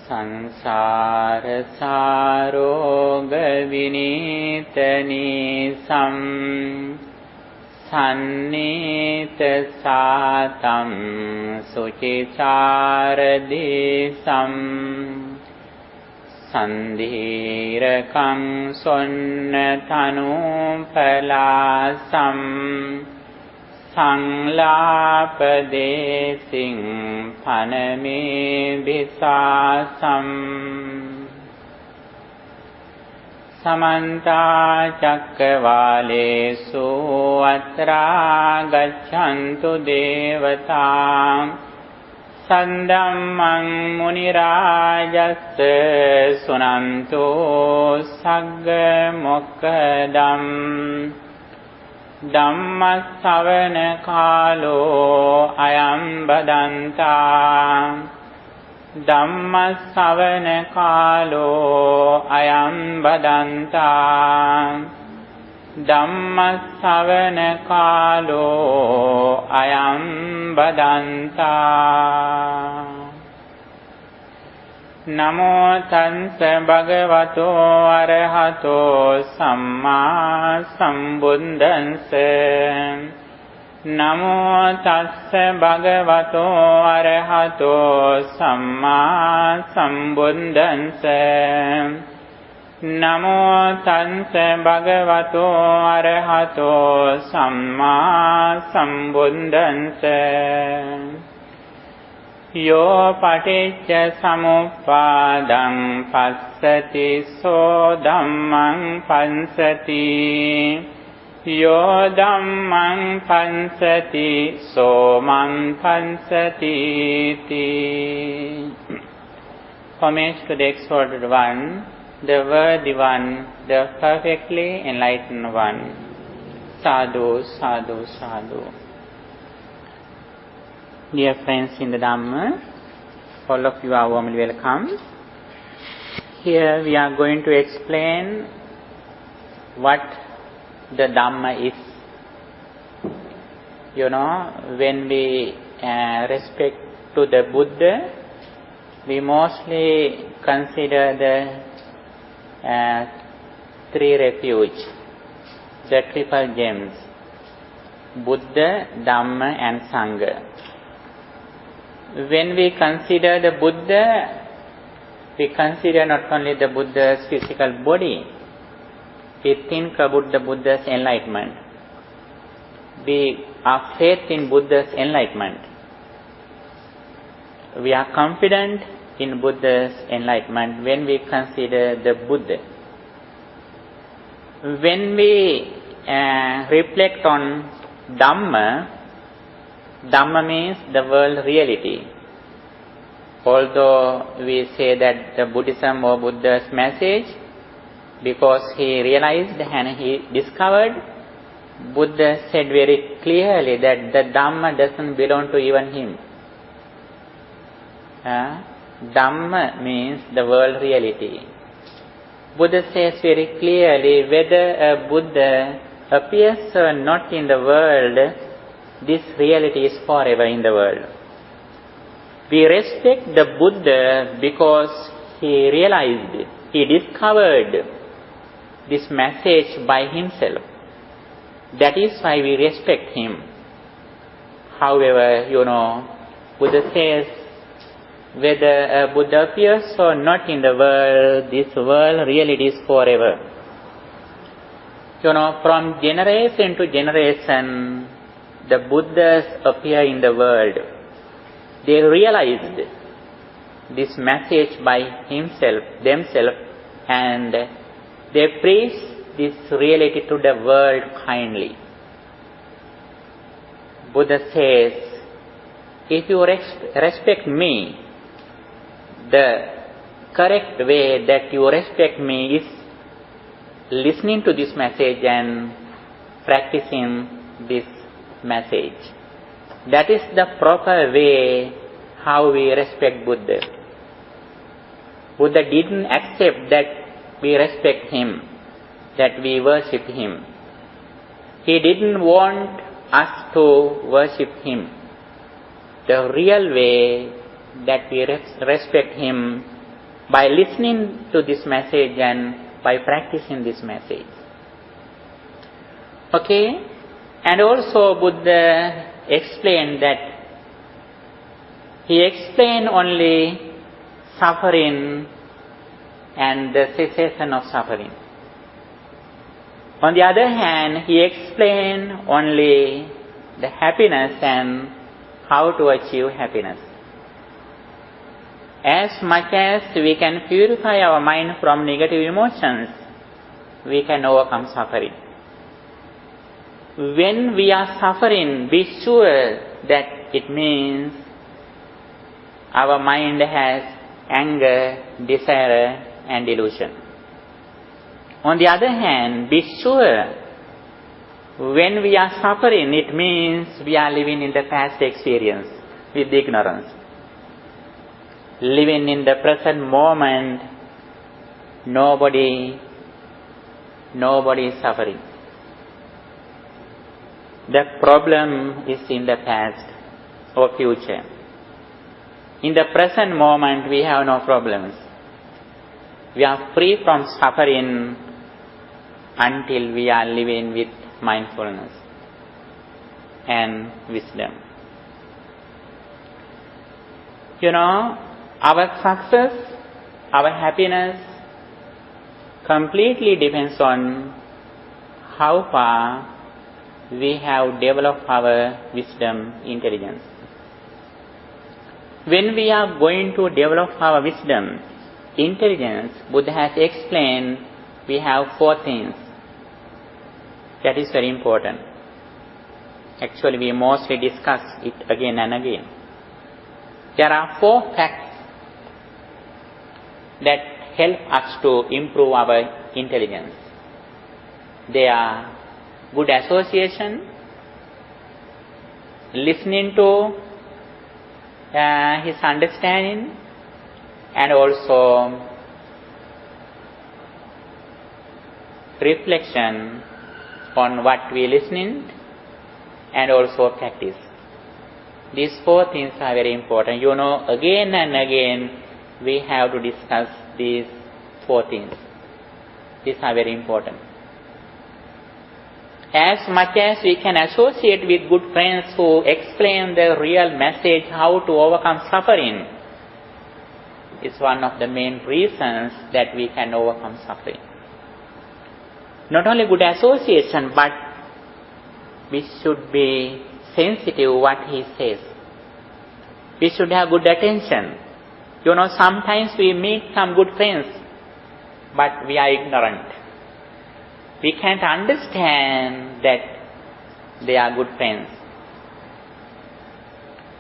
සංසාර සාරෝග විනීතනී සම් සන්නීත සාතම් සුචිචාරදී සම් සන්ධීරකං සොන්න තනුපලාසම් සංලාපදේසින් පනමේ විසාසම් සමන්තා චක්කවාලේසු අත්‍රා ගච්ඡන්තු දේවතා සන්දම්මං මුනි රාජස්ස සුනන්තෝ සග්ග මොක්ඛදම් ධම්ම ශ්‍රවණ කාලෝ අයං බදන්තා ධම්ම ශ්‍රවණ කාලෝ අයං බදන්තා ධම්ම ශ්‍රවණ කාලෝ අයං බදන්තා නමෝ තංස භගවතෝ අරහතෝ සම්මා සම්බුද්දන්ස නමෝ තස්ස භගවතෝ අරහතෝ සම්මා සම්බුද්දන්ස නමෝ තංස භගවතෝ අරහතෝ සම්මා සම්බුද්දන්ස යෝ පටිච්ච සමුප්පාදං පස්සති සෝ ධම්මං පංසති යෝ ධම්මං පංසති සෝ මං පංසති Homage to the exalted one, the worthy one, the perfectly enlightened one. Sadhu, sadhu, sadhu. Dear friends in the Dhamma, all of you are warmly welcome. Here we are going to explain what the Dhamma is. You know, when we respect to the Buddha, we mostly consider the three refuge, the triple gems, Buddha, Dhamma and Sangha. When we consider the Buddha, we consider not only the Buddha's physical body, we think about the Buddha's enlightenment. We have faith in Buddha's enlightenment. We are confident in Buddha's enlightenment when we consider the Buddha. When we reflect on Dhamma, Dhamma means the world reality. Although we say that the Buddhism or Buddha's message, because he realized and he discovered, Buddha said very clearly that the Dhamma doesn't belong to even him. Dhamma means the world reality. Buddha says very clearly, whether a Buddha appears or not in the world, this reality is forever in the world. We respect the Buddha because he realized, he discovered this message by himself. That is why we respect him. However, Buddha says, whether a Buddha appears or not in the world, this world reality is forever. From generation to generation, the Buddhas appear in the world. They realized this message by themselves, and they preach this reality to the world kindly. Buddha says, if you respect me, the correct way that you respect me is listening to this message and practicing this message. That is the proper way how we respect Buddha. Buddha didn't accept that we respect him, that we worship him. He didn't want us to worship him. The real way that we respect him by listening to this message and by practicing this message. Okay? And also Buddha explained that he explained only suffering and the cessation of suffering. On the other hand, he explained only the happiness and how to achieve happiness. As much as we can purify our mind from negative emotions, we can overcome suffering. When we are suffering, be sure that it means our mind has anger, desire, and delusion. On the other hand, be sure when we are suffering, it means we are living in the past experience with ignorance. Living in the present moment, nobody is suffering. The problem is in the past or future. In the present moment, we have no problems. We are free from suffering until we are living with mindfulness and wisdom. Our success, our happiness completely depends on how far we have developed our wisdom, intelligence. When we are going to develop our wisdom, intelligence, Buddha has explained we have 4 things. That is very important. Actually, we mostly discuss it again and again. There are 4 facts that help us to improve our intelligence. They are good association, listening to his understanding, and also reflection on what we listening, and also practice. These 4 things are very important. Again and again we have to discuss these 4 things. These are very important. As much as we can associate with good friends who explain the real message how to overcome suffering, is one of the main reasons that we can overcome suffering. Not only good association, but we should be sensitive what he says. We should have good attention. Sometimes we meet some good friends, but we are ignorant. We can't understand that they are good friends.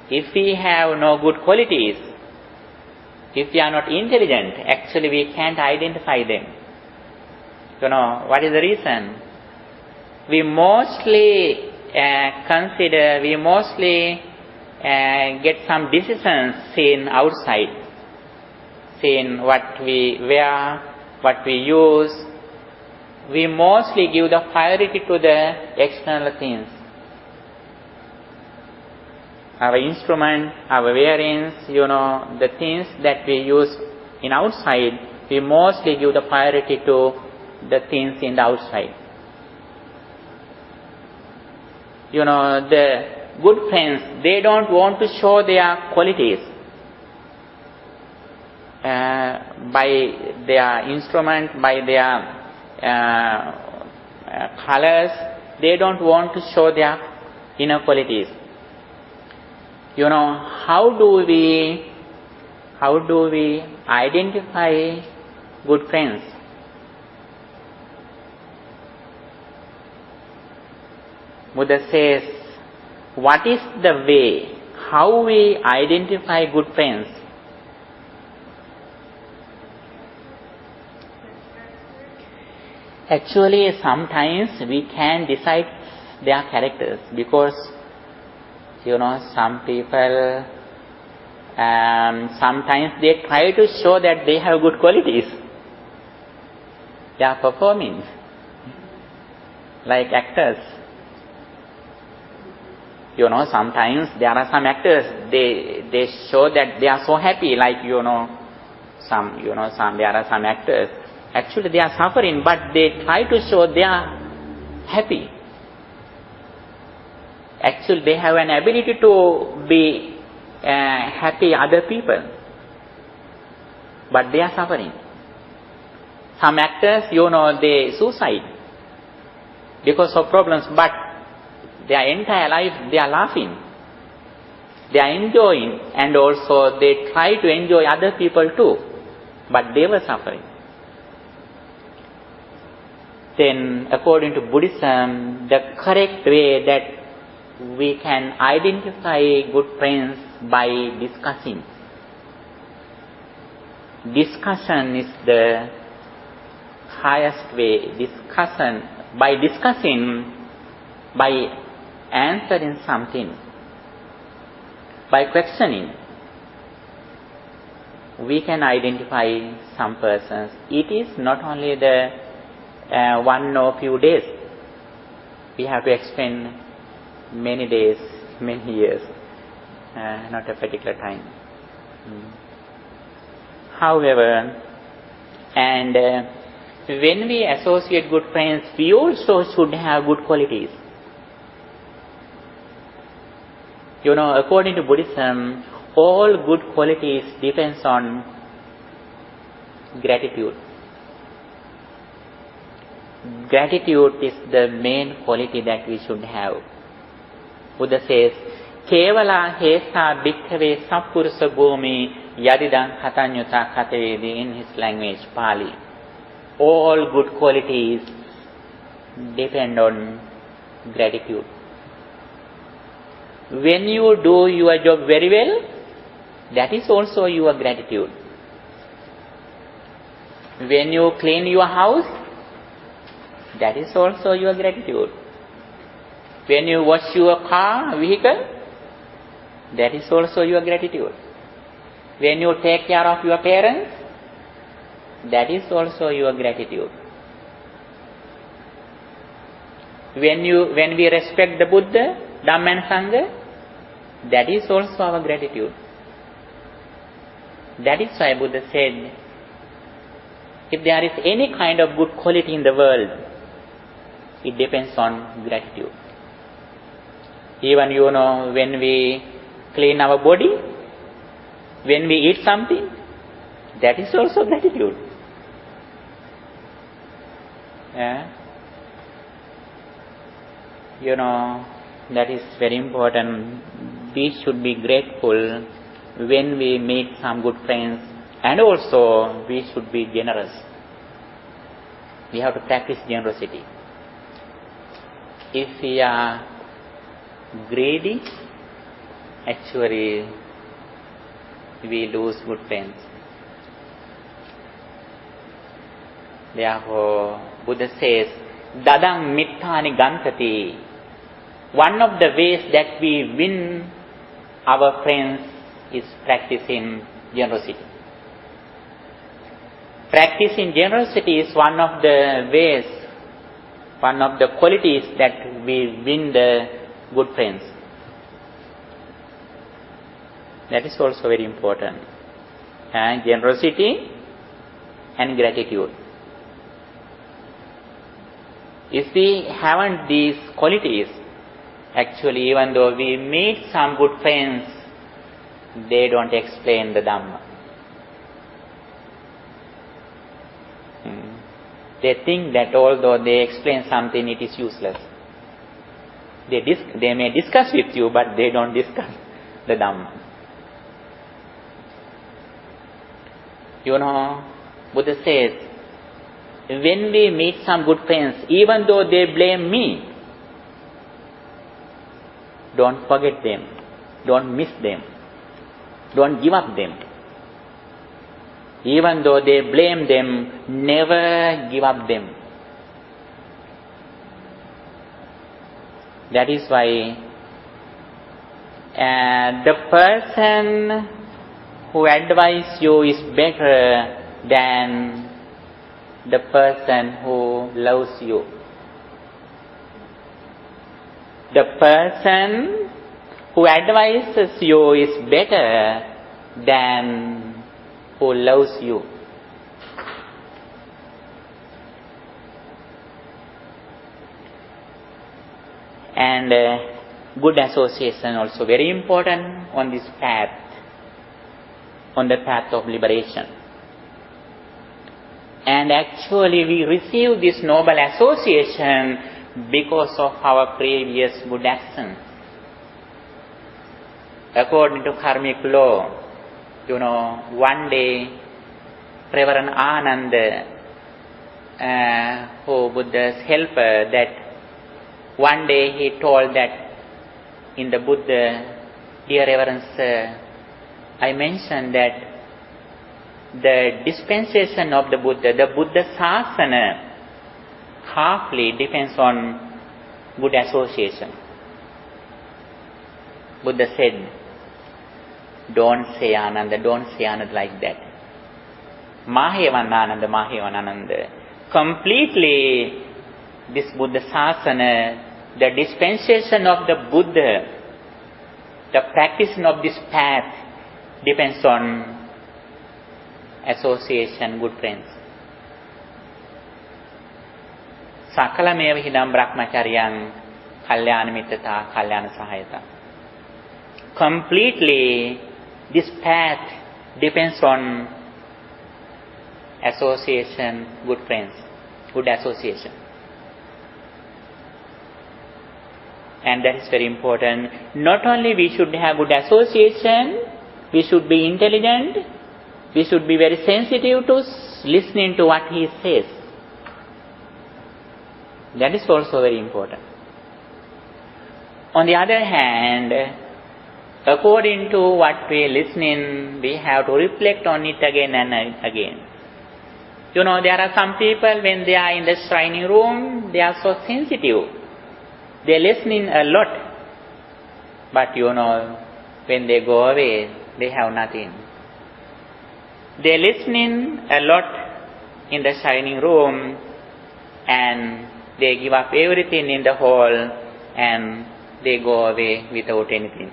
If we have no good qualities, if we are not intelligent, actually we can't identify them. What is the reason? We mostly get some decisions seen outside, seen what we wear, what we use. We mostly give the priority to the external things. Our instrument, our wearings, the things that we use in outside, we mostly give the priority to the things in the outside. The good friends, they don't want to show their qualities by their instrument, by their colors. They don't want to show their inner qualities. How do we identify good friends? Buddha says, what is the way, how we identify good friends? Actually, sometimes we can decide their characters, because some people sometimes they try to show that they have good qualities. They are performing like actors. Sometimes there are some actors, they show that they are so happy, like there are some actors, actually they are suffering, but they try to show they are happy. Actually, they have an ability to be happy other people, but they are suffering. Some actors, they suicide because of problems, but their entire life they are laughing. They are enjoying, and also they try to enjoy other people too, but they were suffering. Then, according to Buddhism, the correct way that we can identify good friends by discussing. Discussion is the highest way. By discussing, by answering something, by questioning, we can identify some persons. It is not only the one or few days. We have to expend many days, many years, not a particular time. However, and when we associate good friends, we also should have good qualities. According to Buddhism, all good qualities depends on gratitude. Gratitude is the main quality that we should have. Buddha says, Kevala hesa bhikkhave sappurusa bhumi yadidang katanyuta katavedi in his language, Pali. All good qualities depend on gratitude. When you do your job very well, that is also your gratitude. When you clean your house, that is also your gratitude. When you wash your vehicle, that is also your gratitude. When you take care of your parents, that is also your gratitude. When we respect the Buddha, Dhamma and Sangha, that is also our gratitude. That is why Buddha said, if there is any kind of good quality in the world, it depends on gratitude. Even when we clean our body, when we eat something, that is also gratitude. That is very important. We should be grateful when we meet some good friends, and also we should be generous. We have to practice generosity. If we are greedy, actually we lose good friends. Therefore, Buddha says, Dadang mittani gantati. One of the ways that we win our friends is practicing generosity. Practicing generosity is one of the ways, one of the qualities that we win the good friends. That is also very important. Generosity and gratitude. If we haven't these qualities, actually even though we meet some good friends, they don't explain the Dhamma. They think that although they explain something, it is useless. They may discuss with you, but they don't discuss the Dhamma. Buddha says, when we meet some good friends, even though they blame me, don't forget them, don't miss them, don't give up them. Even though they blame them, never give up them. That is why the person who advises you is better than the person who loves you. The person who advises you is better than who loves you. And good association also very important on this path, on the path of liberation. And actually we receive this noble association because of our previous good actions. According to karmic law, one day Reverend Ananda, who Buddha's helper, that one day he told that in the Buddha, dear Reverend Sir, I mentioned that the dispensation of the Buddha Sasana, halfly depends on good association. Buddha said, don't say Ananda like that. Mahevanananda. Completely, this Buddha Sasana, the dispensation of the Buddha, the practice of this path depends on association, good friends. Sakala meva hidam brahmacharyang kalyana mittata kalyana sahayata. Completely, this path depends on association, good friends, good association. And that is very important. Not only we should have good association, we should be intelligent, we should be very sensitive to listening to what he says. That is also very important. On the other hand, according to what we are listening, we have to reflect on it again and again. There are some people, when they are in the shrine room, they are so sensitive. They are listening a lot. But when they go away, they have nothing. They are listening a lot in the shining room, and they give up everything in the hall, and they go away without anything.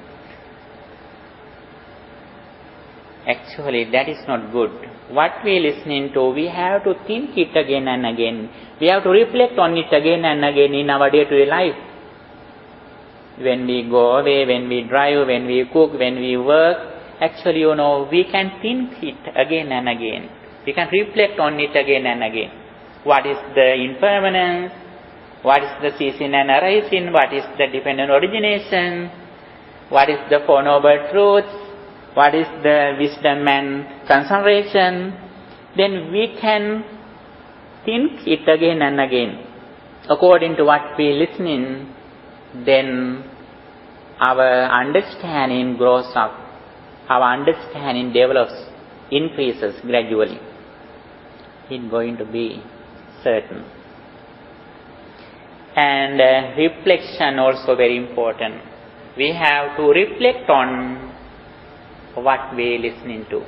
Actually, that is not good. What we are listening to, we have to think it again and again. We have to reflect on it again and again in our day-to-day life. When we go away, when we drive, when we cook, when we work, actually, we can think it again and again. We can reflect on it again and again. What is the impermanence? What is the ceasing and arising? What is the dependent origination? What is the Four Noble Truths? What is the wisdom and concentration? Then we can think it again and again. According to what we are listening, then our understanding grows up. Our understanding develops, increases gradually. It's going to be certain. And reflection also very important. We have to reflect on what we are listening to.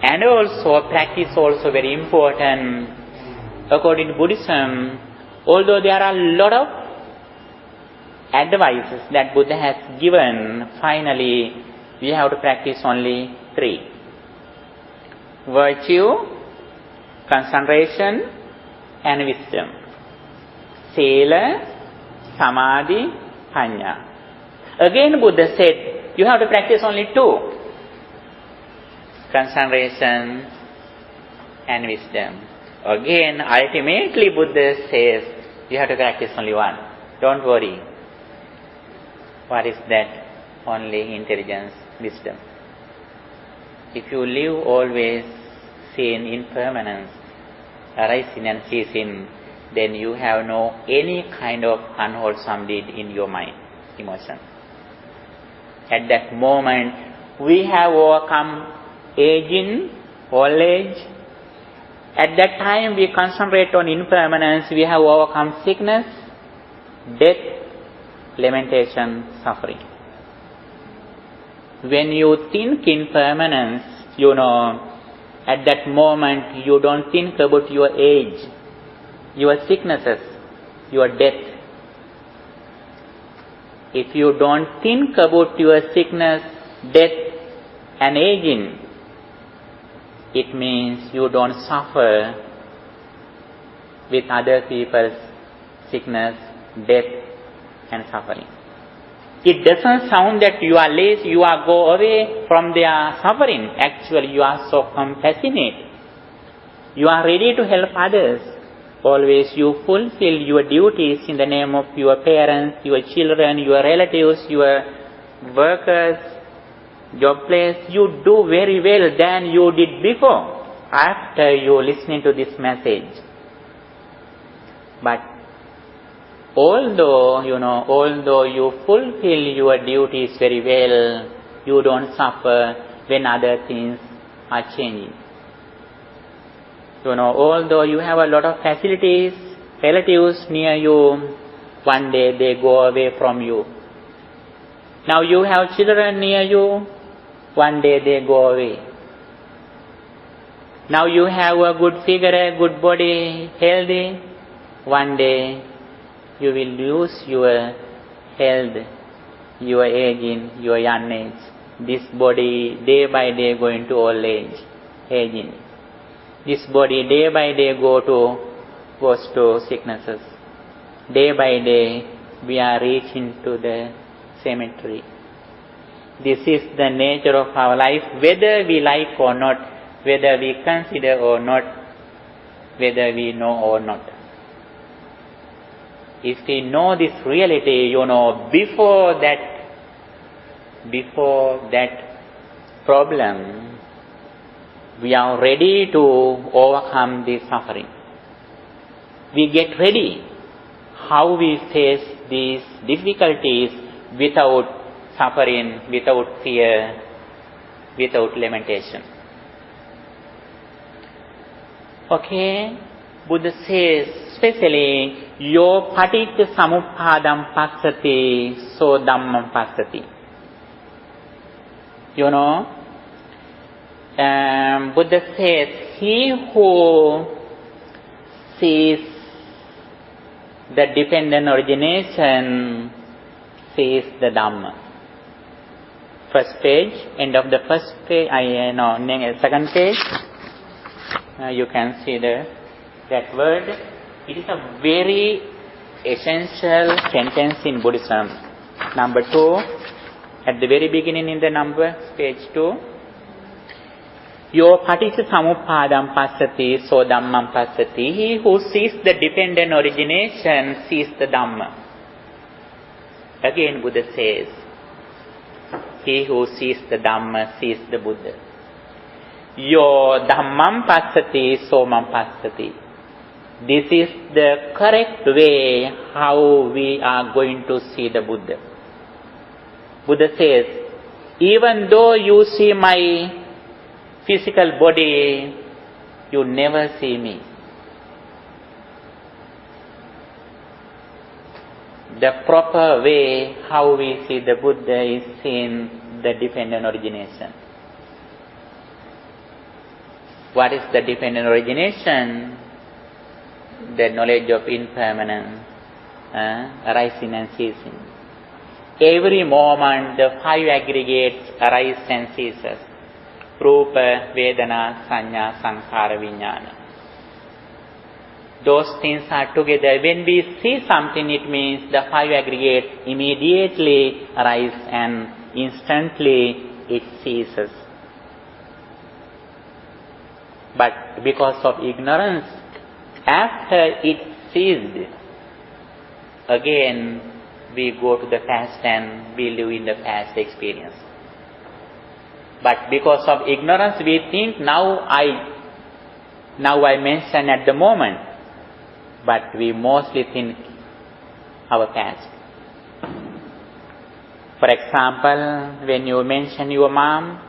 And also practice also very important. According to Buddhism, although there are a lot of advices that Buddha has given, finally we have to practice only 3. Virtue, concentration, and wisdom. Sila, Samadhi, Panya. Again Buddha said, you have to practice only 2. Concentration and wisdom. Again, ultimately Buddha says, you have to practice only 1. Don't worry. What is that? Only intelligence, wisdom. If you live always seeing impermanence, arising and ceasing, then you have no any kind of unwholesome deed in your mind, emotion. At that moment, we have overcome aging, old age. At that time, we concentrate on impermanence. We have overcome sickness, death, lamentation, suffering. When you think impermanence, at that moment, you don't think about your age, your sicknesses, your death. If you don't think about your sickness, death and aging, it means you don't suffer with other people's sickness, death and suffering. It doesn't sound that you are lazy, you are go away from their suffering. Actually, you are so compassionate. You are ready to help others. Always you fulfill your duties in the name of your parents, your children, your relatives, your workers, job place. You do very well than you did before, after you listening to this message. But although you fulfill your duties very well, you don't suffer when other things are changing. Although you have a lot of facilities, relatives near you, one day they go away from you. Now you have children near you, one day they go away. Now you have a good figure, a good body, healthy, one day you will lose your health, your aging, your young age. This body day by day going to old age, aging. This body day by day goes to sicknesses. Day by day we are reaching to the cemetery. This is the nature of our life, whether we like or not, whether we consider or not, whether we know or not. If we know this reality, before that problem, we are ready to overcome this suffering. We get ready how we face these difficulties without suffering, without fear, without lamentation. Okay, Buddha says, especially, yo paticca samuppadam passati, so dhammam passati. Buddha says, he who sees the dependent origination sees the Dhamma. First page, end of the first page, second page, you can see that word. It is a very essential sentence in Buddhism. Number 2, at the very beginning in the number, page 2. Yo paticca samuppadam passati, so dhammam passati. He who sees the dependent origination sees the Dhamma. Again Buddha says, he who sees the Dhamma sees the Buddha. Yo dhammam passati, so mam passati. This is the correct way how we are going to see the Buddha. Buddha says, even though you see my physical body, you never see me. The proper way how we see the Buddha is in the dependent origination. What is the dependent origination? The knowledge of impermanence, arising and ceasing. Every moment the 5 aggregates arise and ceases. Rupa, Vedana, Sanya, Sankhara, Vijnana. Those things are together. When we see something, it means the 5 aggregates immediately arise and instantly it ceases. But because of ignorance, after it ceased, again we go to the past and we live in the past experience. But because of ignorance, we think now I mention at the moment, but we mostly think our past. For example, when you mention your mom,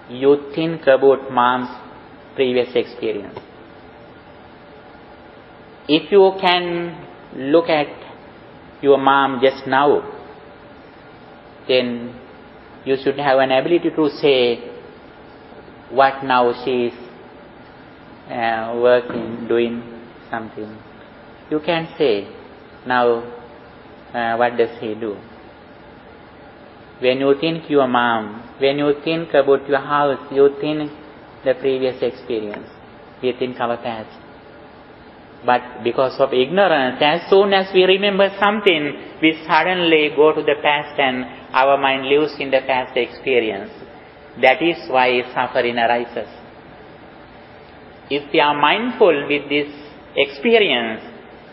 you think about mom's previous experience. If you can look at your mom just now, then you should have an ability to say what now she is working, doing something. You can say now what does he do. When you think your mom, when you think about your house, you think the previous experience. We think our past. But because of ignorance, as soon as we remember something, we suddenly go to the past and our mind lives in the past experience. That is why suffering arises. If we are mindful with this experience,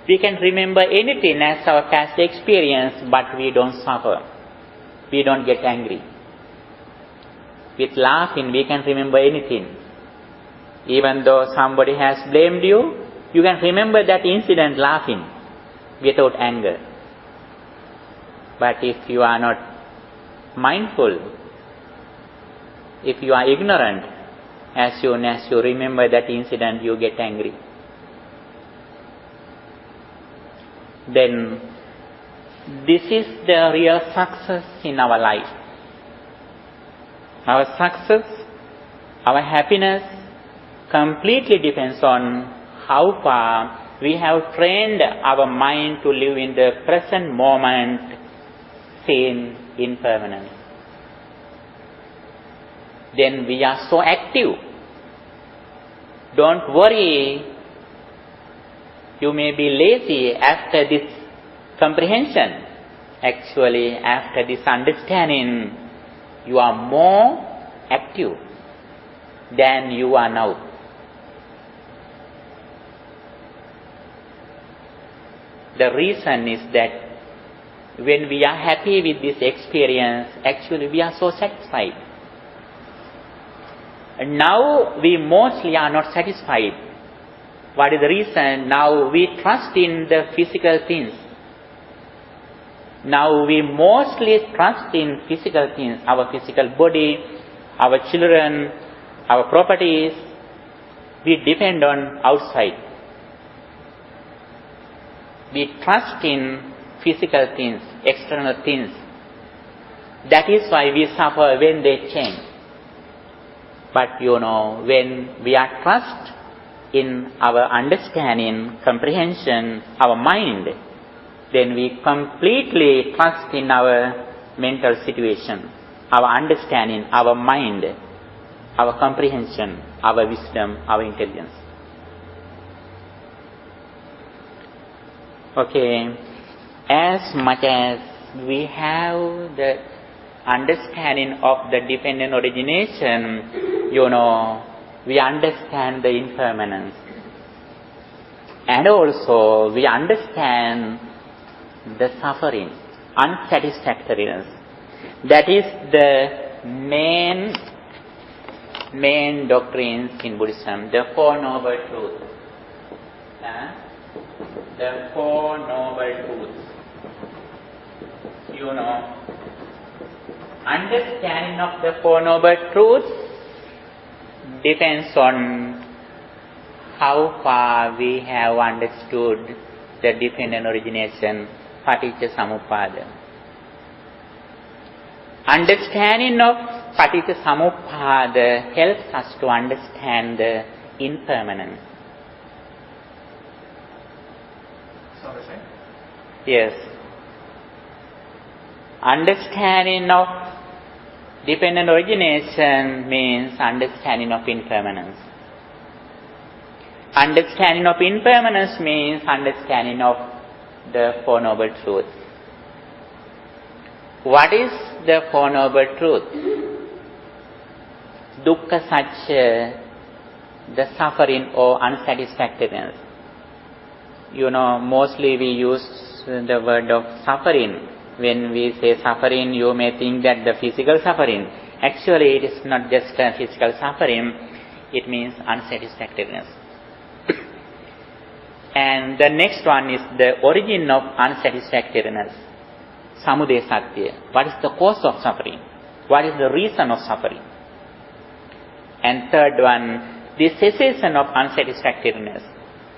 we can remember anything as our past experience, but we don't suffer. We don't get angry. With laughing, we can remember anything. Even though somebody has blamed you, you can remember that incident laughing without anger. But if you are not mindful, if you are ignorant, as soon as you remember that incident, you get angry. Then, this is the real success in our life. Our success, our happiness, completely depends on how far we have trained our mind to live in the present moment, seeing impermanence. Then we are so active. Don't worry, you may be lazy after this comprehension. Actually, after this understanding, you are more active than you are now. The reason is that when we are happy with this experience, actually we are so satisfied. And now we mostly are not satisfied. What is the reason? Now we trust in the physical things. Now we mostly trust in physical things, our physical body, our children, our properties. We depend on outside. We trust in physical things, external things. That is why we suffer when they change. But when we are trust in our understanding, comprehension, our mind, then we completely trust in our mental situation, our understanding, our mind, our comprehension, our wisdom, our intelligence. Okay, as much as we have the understanding of the dependent origination, we understand the impermanence. And also we understand the suffering, unsatisfactoriness. That is the main doctrines in Buddhism, the Four Noble Truths. The Four Noble Truths. Understanding of the Four Noble Truths depends on how far we have understood the dependent origination, Paticca Samuppada. Understanding of Paticca Samuppada helps us to understand the impermanence. Yes. Understanding of dependent origination means understanding of impermanence. Understanding of impermanence means understanding of the Four Noble Truths. What is the Four Noble Truths? Dukkha Satya, the suffering or unsatisfactoriness. Mostly we use the word of suffering. When we say suffering, you may think that the physical suffering. Actually, it is not just a physical suffering. It means unsatisfactoriness. And the next one is the origin of unsatisfactoriness. Samudaya Satya. What is the cause of suffering? What is the reason of suffering? And third one, the cessation of unsatisfactoriness.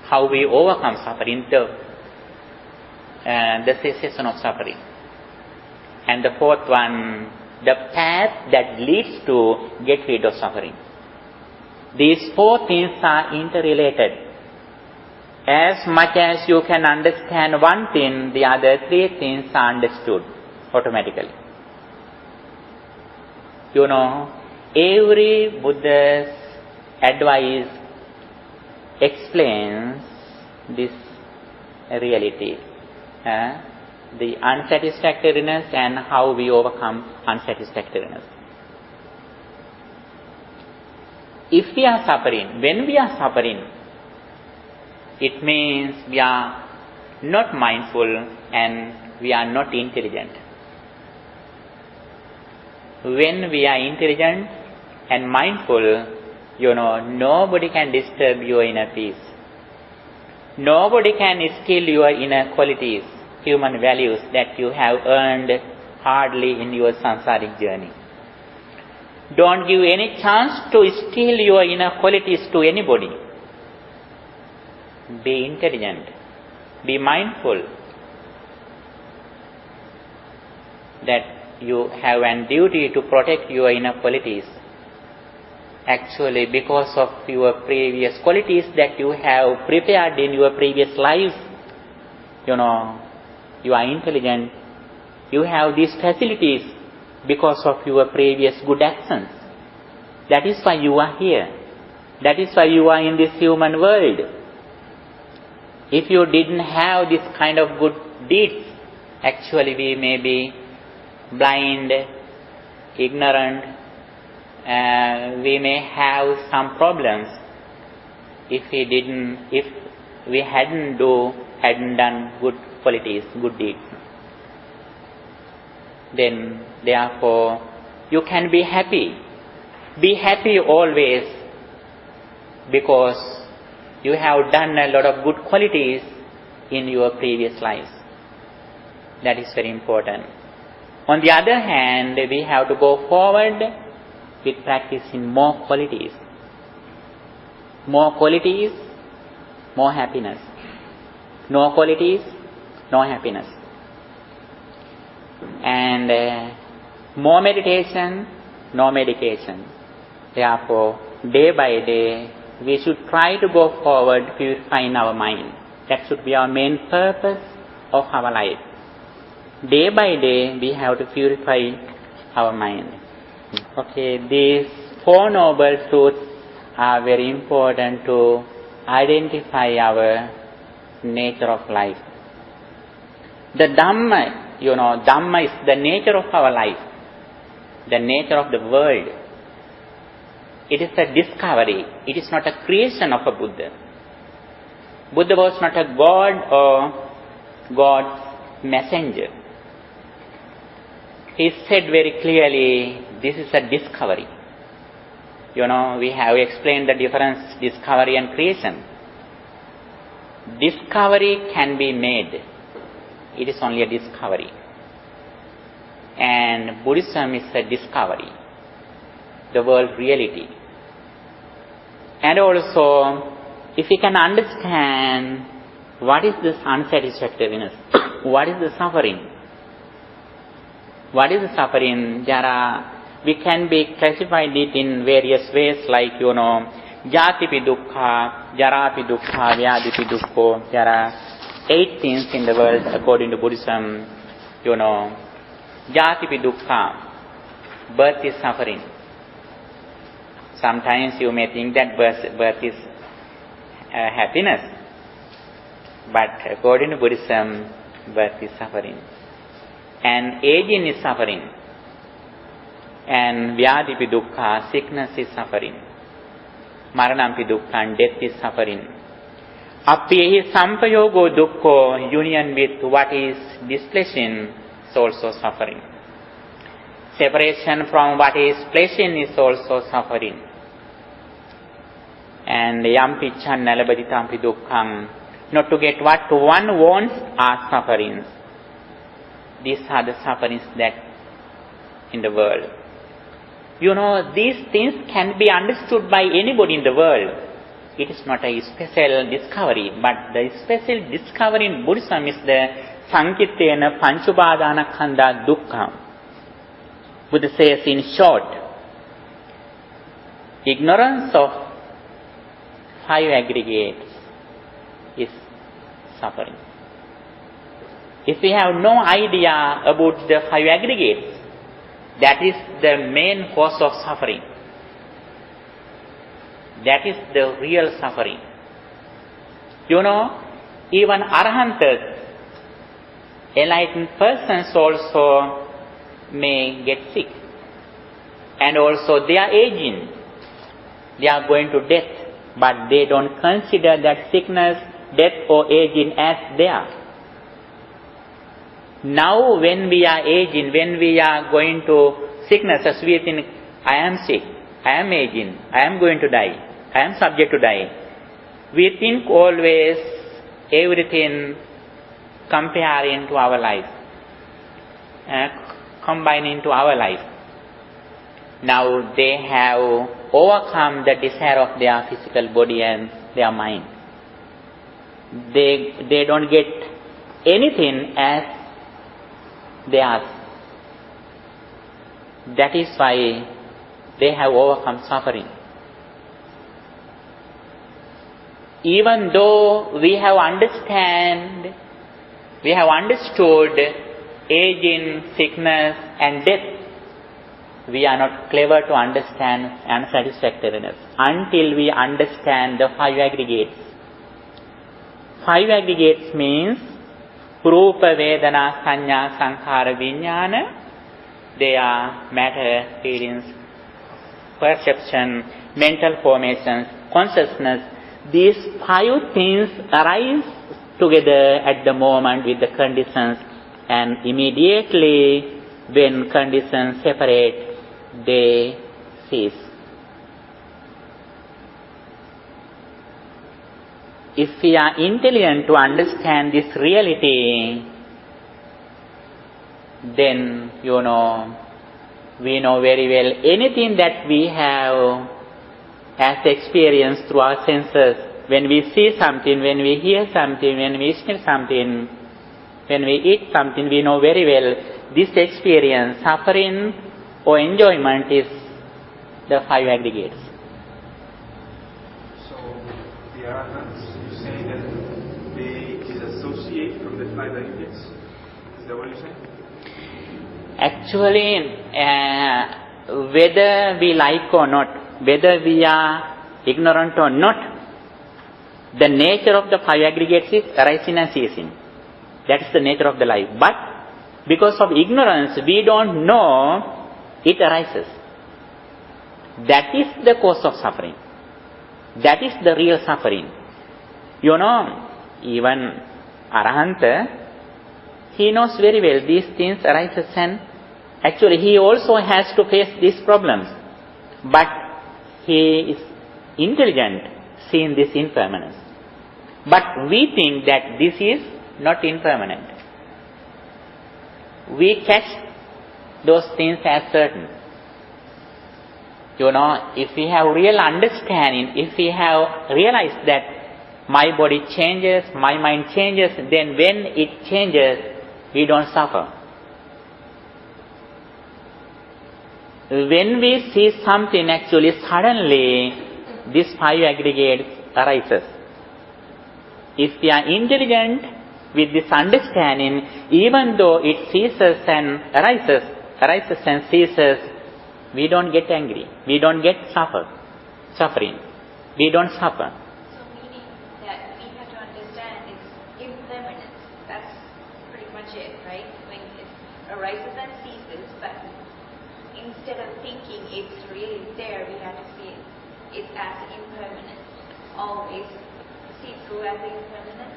How we overcome suffering, the cessation of suffering. And the fourth one, the path that leads to get rid of suffering. These four things are interrelated. As much as you can understand one thing, the other three things are understood automatically. every Buddha's advice explains this reality, the unsatisfactoriness and how we overcome unsatisfactoriness. If we are suffering, when we are suffering, it means we are not mindful and we are not intelligent. When we are intelligent and mindful, nobody can disturb your inner peace. Nobody can steal your inner qualities, human values that you have earned hardly in your samsaric journey. Don't give any chance to steal your inner qualities to anybody. Be intelligent. Be mindful that you have a duty to protect your inner qualities. Actually, because of your previous qualities that you have prepared in your previous lives, you are intelligent. You have these facilities because of your previous good actions. That is why you are here. That is why you are in this human world. If you didn't have this kind of good deeds, actually we may be blind, ignorant, we may have some problems if we hadn't done good qualities, good deeds. Then, therefore, you can be happy. Be happy always because you have done a lot of good qualities in your previous lives. That is very important. On the other hand, we have to go forward with practicing more qualities. More qualities, more happiness. No qualities, no happiness. And more meditation, no medication. Therefore, day by day, we should try to go forward purifying our mind. That should be our main purpose of our life. Day by day, we have to purify our mind. Okay, these Four Noble Truths are very important to identify our nature of life. The Dhamma, Dhamma is the nature of our life, the nature of the world. It is a discovery. It is not a creation of a Buddha. Buddha was not a god or God's messenger. He said very clearly, this is a discovery. We have explained the difference, discovery and creation. Discovery can be made. It is only a discovery. And Buddhism is a discovery, the world reality. And also, if we can understand what is this unsatisfactoriness, what is the suffering, we can be classified it in various ways like, Jatipi Dukkha, Jarapi Dukkha, Vyadipi Dukkha. There are 8 things in the world according to Buddhism. Jatipi Dukkha, birth is suffering. Sometimes you may think that birth is happiness. But according to Buddhism, birth is suffering. And aging is suffering. And Vyadipi Dukkha, sickness is suffering. Maranampi Dukkha, and death is suffering. Apyehi Sampayogo Dukkha, union with what is displeasing, is also suffering. Separation from what is pleasing is also suffering. And Yampi Channalabaditampi Dukkham, not to get what one wants are sufferings. These are the sufferings that in the world. These things can be understood by anybody in the world. It is not a special discovery, but the special discovery in Buddhism is the Sankitena Panchubadana Khanda Dukkha. Buddha says in short, ignorance of 5 aggregates is suffering. If we have no idea about the 5 aggregates, That is the main cause of suffering. That is the real suffering. Even arhantas, enlightened persons also may get sick. And also they are aging. They are going to death. But they don't consider that sickness, death or aging as there. Now when we are aging, when we are going to sicknesses, we think, I am sick, I am aging, I am going to die, I am subject to die. We think always everything comparing to our life, combining to our life. Now they have overcome the desire of their physical body and their mind. They don't get anything as theirs. That is why they have overcome suffering. Even though we have understood aging, sickness and death, we are not clever to understand unsatisfactoriness until we understand the five aggregates. Five aggregates means Rupa, Vedana, Sanya, Sankhara, Vijnana. They are matter, feelings, perception, mental formations, consciousness. These five things arise together at the moment with the conditions, and immediately when conditions separate, they cease. If we are intelligent to understand this reality, then we know very well anything that we have as experience through our senses. When we see something, when we hear something, when we smell something, when we eat something, we know very well this experience, suffering or enjoyment is the five aggregates. So the arahants, you say that they disassociate from the five aggregates? Is that what you're saying? Actually, whether we like or not, whether we are ignorant or not, the nature of the five aggregates is arising and ceasing. That is the nature of the life. But because of ignorance, we don't know it arises. That is the cause of suffering. That is the real suffering. Even Arahanta, he knows very well these things arises, and actually he also has to face these problems. But he is intelligent, seeing this impermanence. But we think that this is not impermanent. We catch those things as certain. If we have real understanding, if we have realized that my body changes, my mind changes, then when it changes, we don't suffer. When we see something, actually suddenly these five aggregates arises. If we are intelligent with this understanding, even though it ceases and arises and ceases, we don't get angry. We don't get suffering. We don't suffer. So meaning that we have to understand its impermanence. That's pretty much it, right? When it arises and ceases, but instead of thinking it's really there, we have to see it as impermanent. Always see through as impermanent.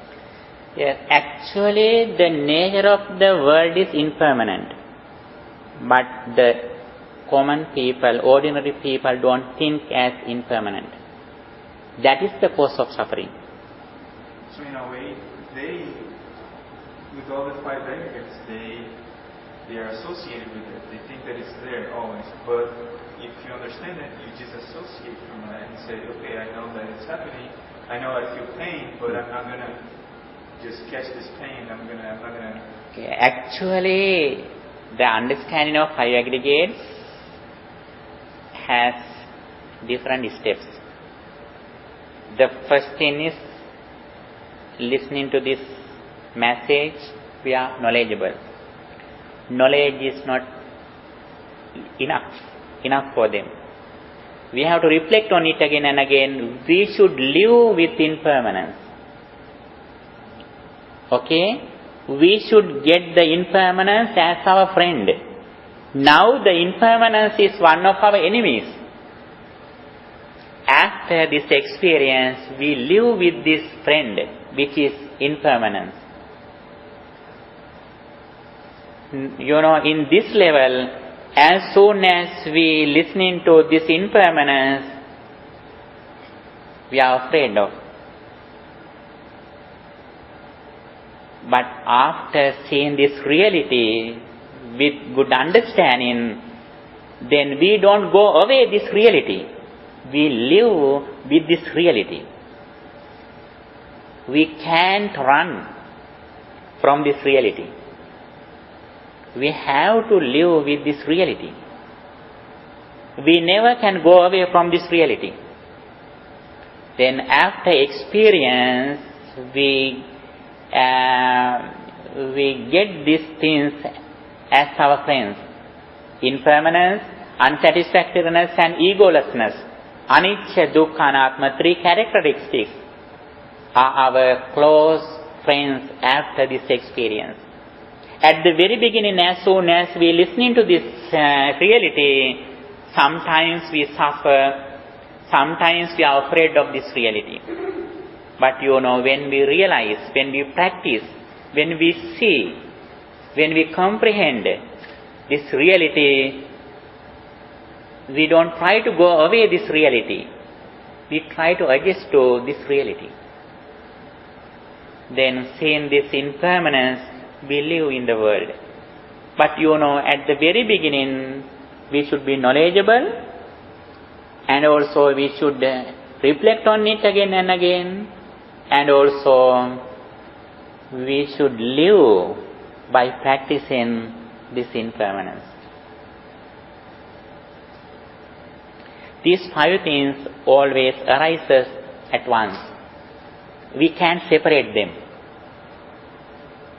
Yes, actually the nature of the world is impermanent. But the common people, ordinary people don't think as impermanent. That is the cause of suffering. So in a way, they, with all the five aggregates, they are associated with it. They think that it's there always. But if you understand it, you disassociate from that and say, okay, I know that it's happening. I know I feel pain, but I'm not going to just catch this pain. I'm not going to... Okay, actually, the understanding of five aggregates has different steps. The first thing is listening to this message, we are knowledgeable. Knowledge is not enough for them. We have to reflect on it again and again. We should live with impermanence. Okay? We should get the impermanence as our friend. Now the impermanence is one of our enemies. After this experience, we live with this friend, which is impermanence. In this level, as soon as we listening to this impermanence, we are afraid of. But after seeing this reality with good understanding, then we don't go away this reality. We live with this reality. We can't run from this reality. We have to live with this reality. We never can go away from this reality. Then after experience, we get these things as our friends. Impermanence, unsatisfactoriness and egolessness. Anicca, dukkha, anatma, three characteristics are our close friends after this experience. At the very beginning, as soon as we listening to this reality, sometimes we suffer, sometimes we are afraid of this reality. But when we realize, when we practice, when we see, when we comprehend this reality, we don't try to go away this reality. We try to adjust to this reality. Then seeing this impermanence, we live in the world. But at the very beginning, we should be knowledgeable, and also we should reflect on it again and again, and also we should live by practicing this impermanence. These five things always arises at once. We can't separate them.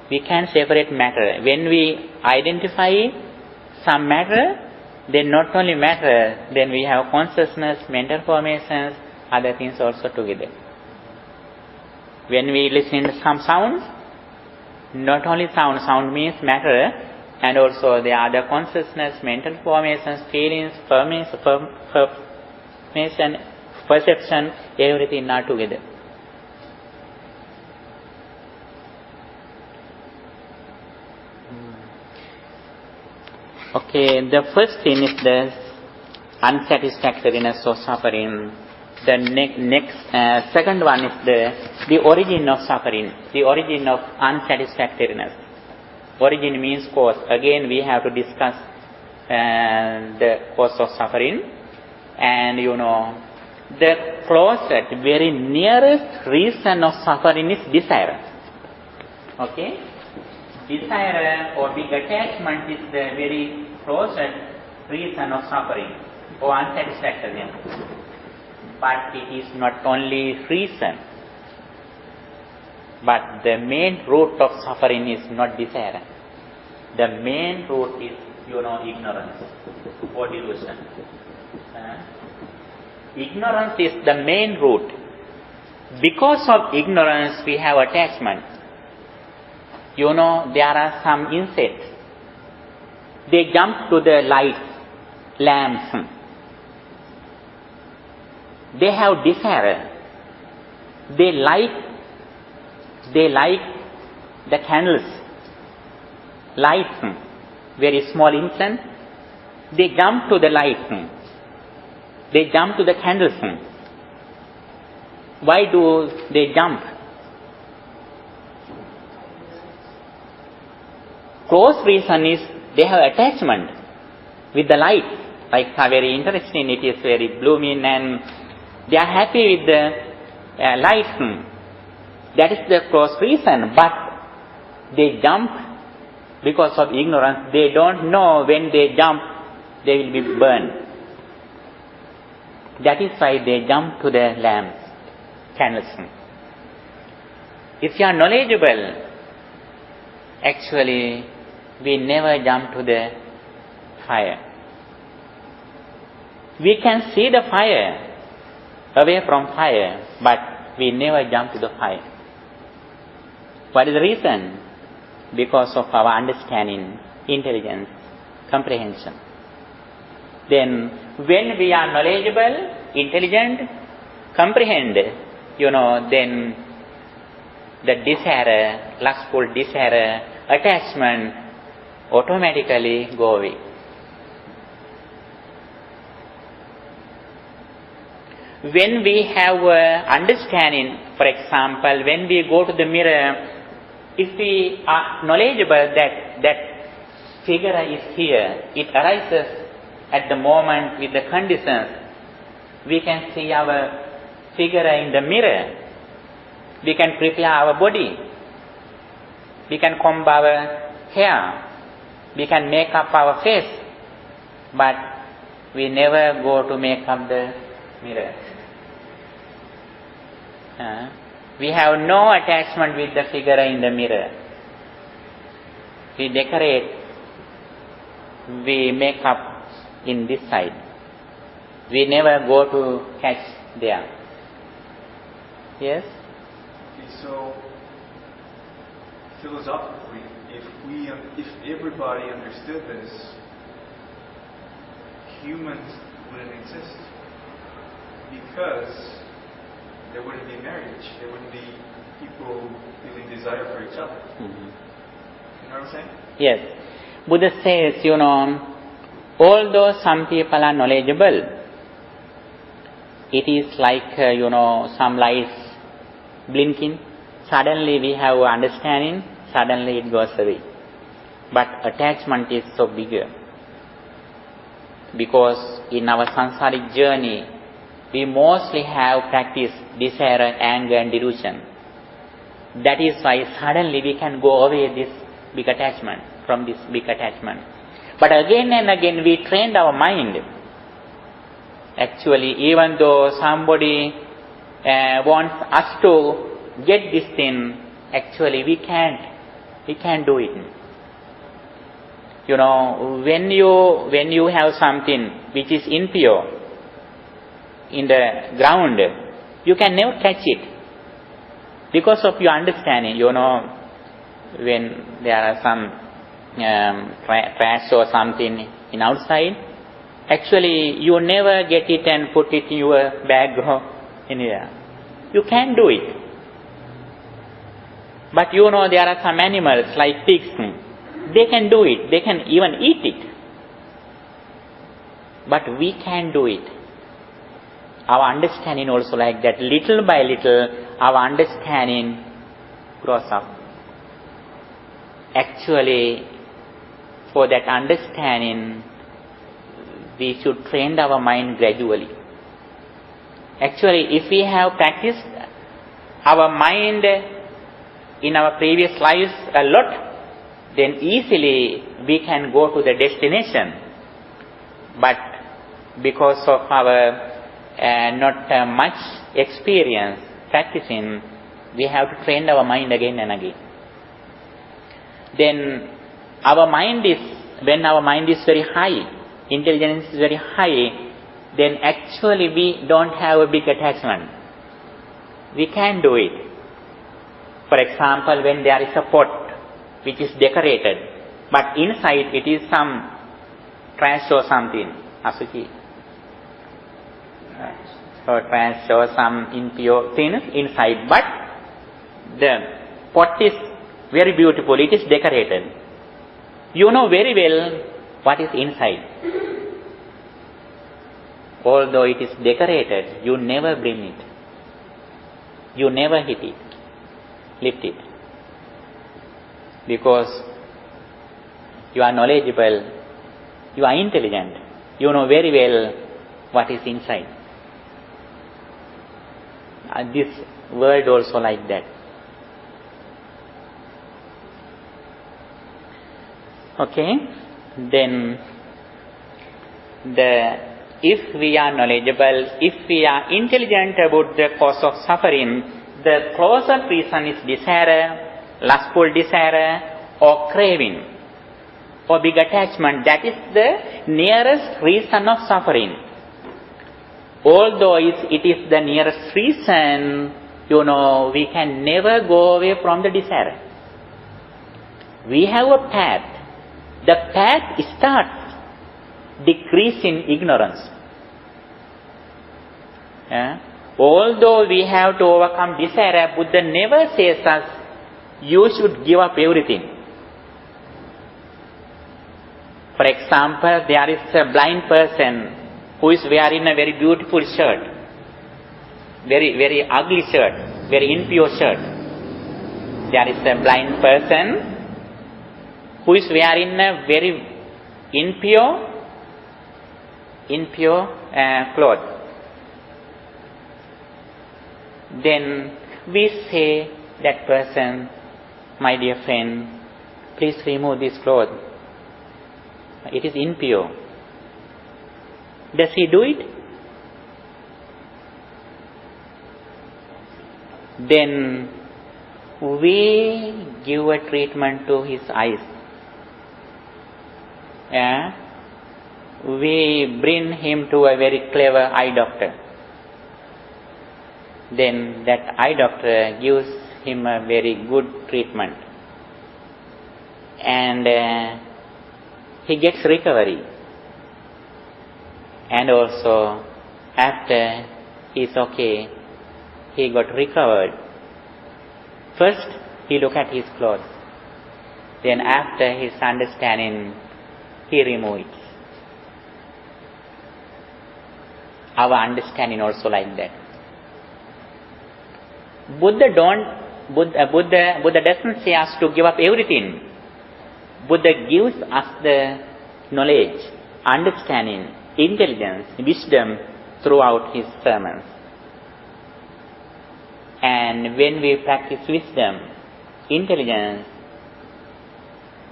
We can't separate matter. When we identify some matter, then not only matter, then we have consciousness, mental formations, other things also together. When we listen to some sounds, not only sound means matter, and also the other consciousness, mental formations, feelings, perception, everything are together. Okay, the first thing is the unsatisfactoriness of suffering. The second one is the origin of suffering, the origin of unsatisfactoriness. Origin means cause. Again, we have to discuss the cause of suffering. And the closest, very nearest reason of suffering is desire. Okay? Desire or big attachment is the very closest reason of suffering or unsatisfactoriness. But it is not only reason, but the main root of suffering is not desire. The main root is, ignorance or delusion. Ignorance is the main root. Because of ignorance, we have attachment. There are some insects. They jump to the lights, lamps. They have desire. They like the candles, lights, very small incense. They jump to the lights. They jump to the candles. Why do they jump? Close reason is they have attachment with the light. Lights are very interesting. It is very blooming, and they are happy with the lights. That is the close reason. But they jump because of ignorance. They don't know when they jump, they will be burned. That is why they jump to the lamps, candles. If you are knowledgeable, actually, we never jump to the fire. We can see the fire, away from fire, but we never jump to the fire. What is the reason? Because of our understanding, intelligence, comprehension. Then, when we are knowledgeable, intelligent, comprehend, then the desire, lustful desire, attachment automatically go away. When we have understanding, for example, when we go to the mirror, if we are knowledgeable that figure is here, it arises at the moment with the conditions, we can see our figure in the mirror. We can prepare our body. We can comb our hair. We can make up our face. But we never go to make up the mirror. We have no attachment with the figure in the mirror. We decorate, we make up in this side. We never go to catch there. Yes? Okay, so philosophically, if everybody understood this, humans wouldn't exist, because there wouldn't be marriage, there wouldn't be people feeling desire for each other. Mm-hmm. You know what I'm saying? Yes. Buddha says, although some people are knowledgeable, it is like, some lights blinking. Suddenly we have understanding, suddenly it goes away. But attachment is so bigger. Because in our samsaric journey, we mostly have practiced desire, anger and delusion. That is why suddenly we can go away this big attachment, from this big attachment. But again and again we trained our mind. Actually, even though somebody wants us to get this thing, actually we can't do it. When you have something which is impure in the ground, you can never catch it because of your understanding. When there are some trash or something in outside, actually you never get it and put it in your bag or anywhere. You can't do it. But there are some animals like pigs, they can do it, they can even eat it. But we can't do it. Our understanding also like that. Little by little, our understanding grows up. Actually, for that understanding, we should train our mind gradually. Actually, if we have practiced our mind in our previous lives a lot, then easily we can go to the destination. But because of our not much experience practicing, we have to train our mind again and again. Then when our mind is very high, intelligence is very high, then actually we don't have a big attachment. We can do it. For example, when there is a pot which is decorated, but inside it is some trash or something, asuchi, or trash or some impure things inside, but the pot is very beautiful, it is decorated. You know very well what is inside. Although it is decorated, you never bring it. You never hit it, lift it. Because you are knowledgeable, you are intelligent, you know very well what is inside. This world also like that. Okay, then if we are knowledgeable, if we are intelligent about the cause of suffering, the closer reason is desire, lustful desire or craving or big attachment. That is the nearest reason of suffering. Although it is the nearest reason, we can never go away from the desire. We have a path. The path starts decreasing ignorance. Although we have to overcome desire, Buddha never says us, you should give up everything. For example, there is a blind person who is wearing a very beautiful shirt, very, very ugly shirt, very impure shirt. There is a blind person who is wearing a very impure cloth. Then we say that person, my dear friend, please remove this cloth. It is impure. Does he do it? Then we give a treatment to his eyes. We bring him to a very clever eye doctor. Then that eye doctor gives him a very good treatment. And he gets recovery. And also, after he is okay, he got recovered. First, he look at his clothes. Then after his understanding, he remove it. Our understanding also like that. Buddha doesn't say us to give up everything. Buddha gives us the knowledge, understanding, intelligence, wisdom throughout his sermons. And when we practice wisdom, intelligence,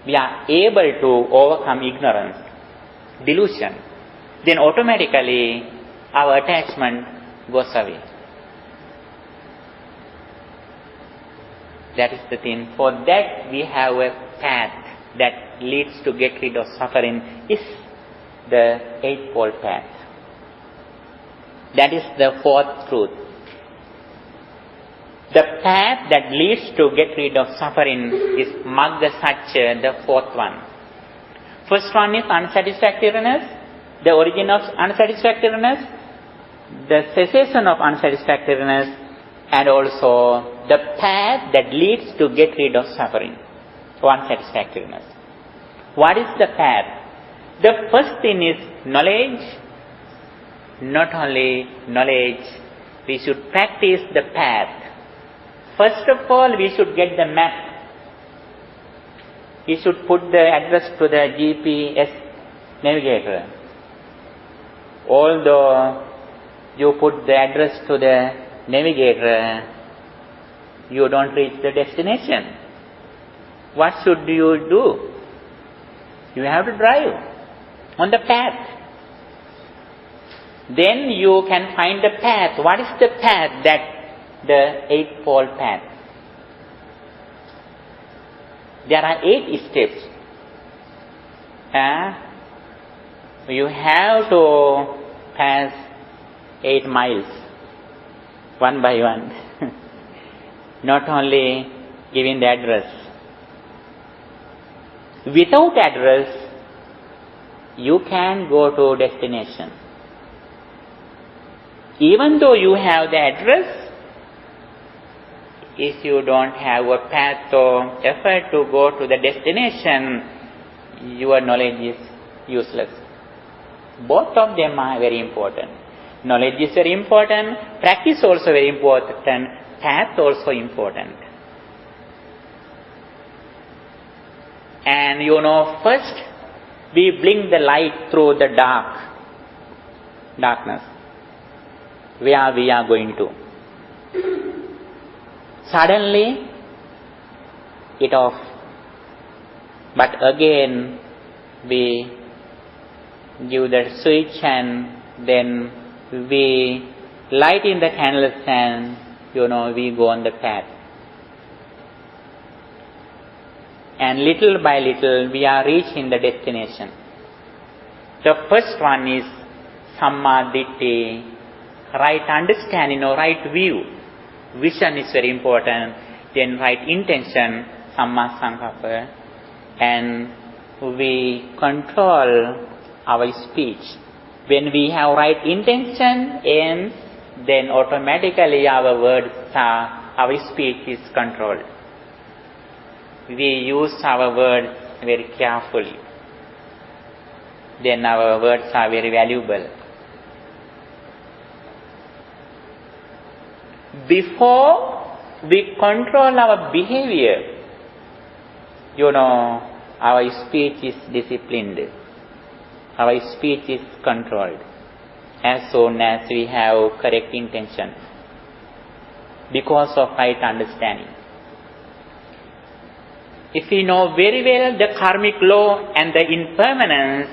we are able to overcome ignorance, delusion. Then automatically our attachment goes away. That is the thing. For that we have a path that leads to get rid of suffering, is the Eightfold Path. That is the fourth truth. The path that leads to get rid of suffering is Magga Satcha, the fourth one. First one is unsatisfactoriness, the origin of unsatisfactoriness, the cessation of unsatisfactoriness, and also the path that leads to get rid of suffering, unsatisfactoriness. What is the path? The first thing is knowledge. Not only knowledge, we should practice the path. First of all, we should get the map. We should put the address to the GPS navigator. Although you put the address to the navigator, you don't reach the destination. What should you do? You have to drive on the path. Then you can find the path. What is the path? That the Eightfold Path. There are 8 steps. You have to pass 8 miles, one by one. Not only giving the address. Without address, you can go to destination. Even though you have the address, if you don't have a path or effort to go to the destination, your knowledge is useless. Both of them are very important. Knowledge is very important, practice also very important, path also important. And first we bring the light through the darkness, where we are going to. Suddenly it off. But again we give the switch and then we light in the candles and we go on the path. And little by little we are reaching the destination. The first one is Samma Ditti, right understanding or right view. Vision is very important. Then right intention, samma sankappa, and we control our speech. When we have right intention, aims, then automatically our speech is controlled. We use our words very carefully. Then our words are very valuable. Before we control our behavior, our speech is disciplined. Our speech is controlled as soon as we have correct intention because of right understanding. If we know very well the karmic law and the impermanence,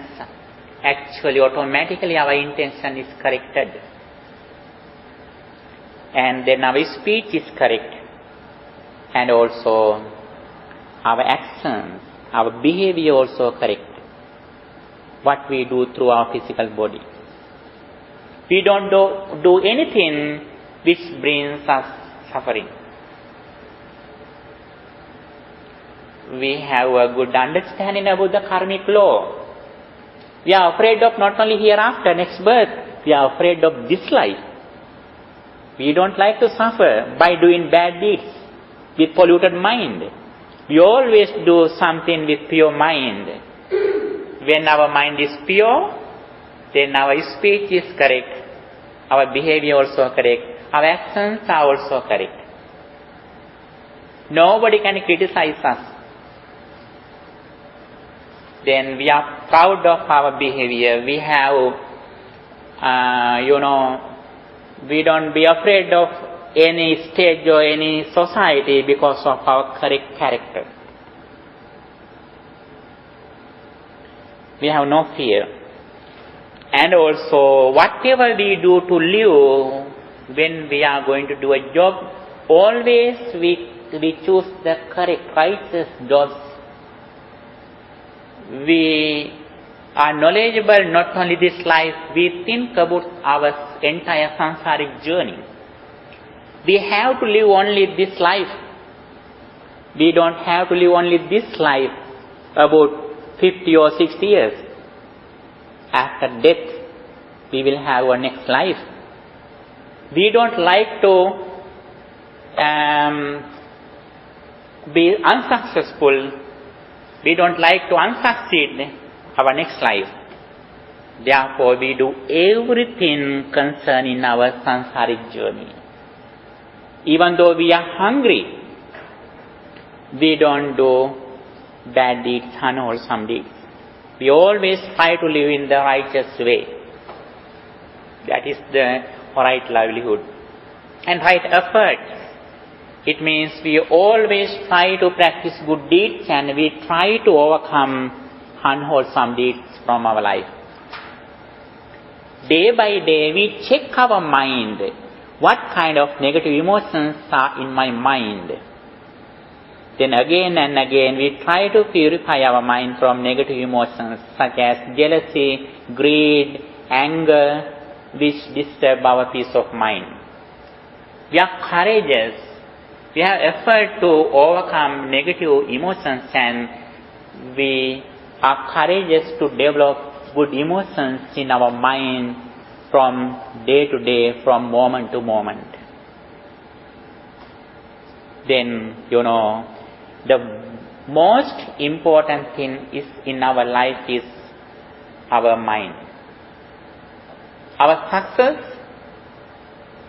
actually automatically our intention is corrected. And then our speech is correct. And also our actions, our behavior also correct. What we do through our physical body. We don't do anything which brings us suffering. We have a good understanding about the karmic law. We are afraid of not only hereafter, next birth, we are afraid of this life. We don't like to suffer by doing bad deeds with polluted mind. We always do something with pure mind. When our mind is pure, then our speech is correct. Our behavior also correct. Our actions are also correct. Nobody can criticize us. Then we are proud of our behavior. We have, we don't be afraid of any stage or any society because of our correct character. We have no fear. And also, whatever we do to live, when we are going to do a job, always we choose the correct, righteous jobs. We are knowledgeable not only this life, we think about our entire samsaric journey. We have to live only this life. We don't have to live only this life, about 50 or 60 years. After death, we will have our next life. We don't like to be unsuccessful. We don't like to unsucceed our next life. Therefore, we do everything concerning our samsaric journey. Even though we are hungry, we don't do bad deeds, unwholesome deeds. We always try to live in the righteous way. That is the right livelihood. And right effort. It means we always try to practice good deeds and we try to overcome unwholesome deeds from our life. Day by day we check our mind. What kind of negative emotions are in my mind? Then again and again we try to purify our mind from negative emotions such as jealousy, greed, anger, which disturb our peace of mind. We are courageous. We have effort to overcome negative emotions and we are courageous to develop good emotions in our mind from day to day, from moment to moment. Then, the most important thing is in our life is our mind. Our success,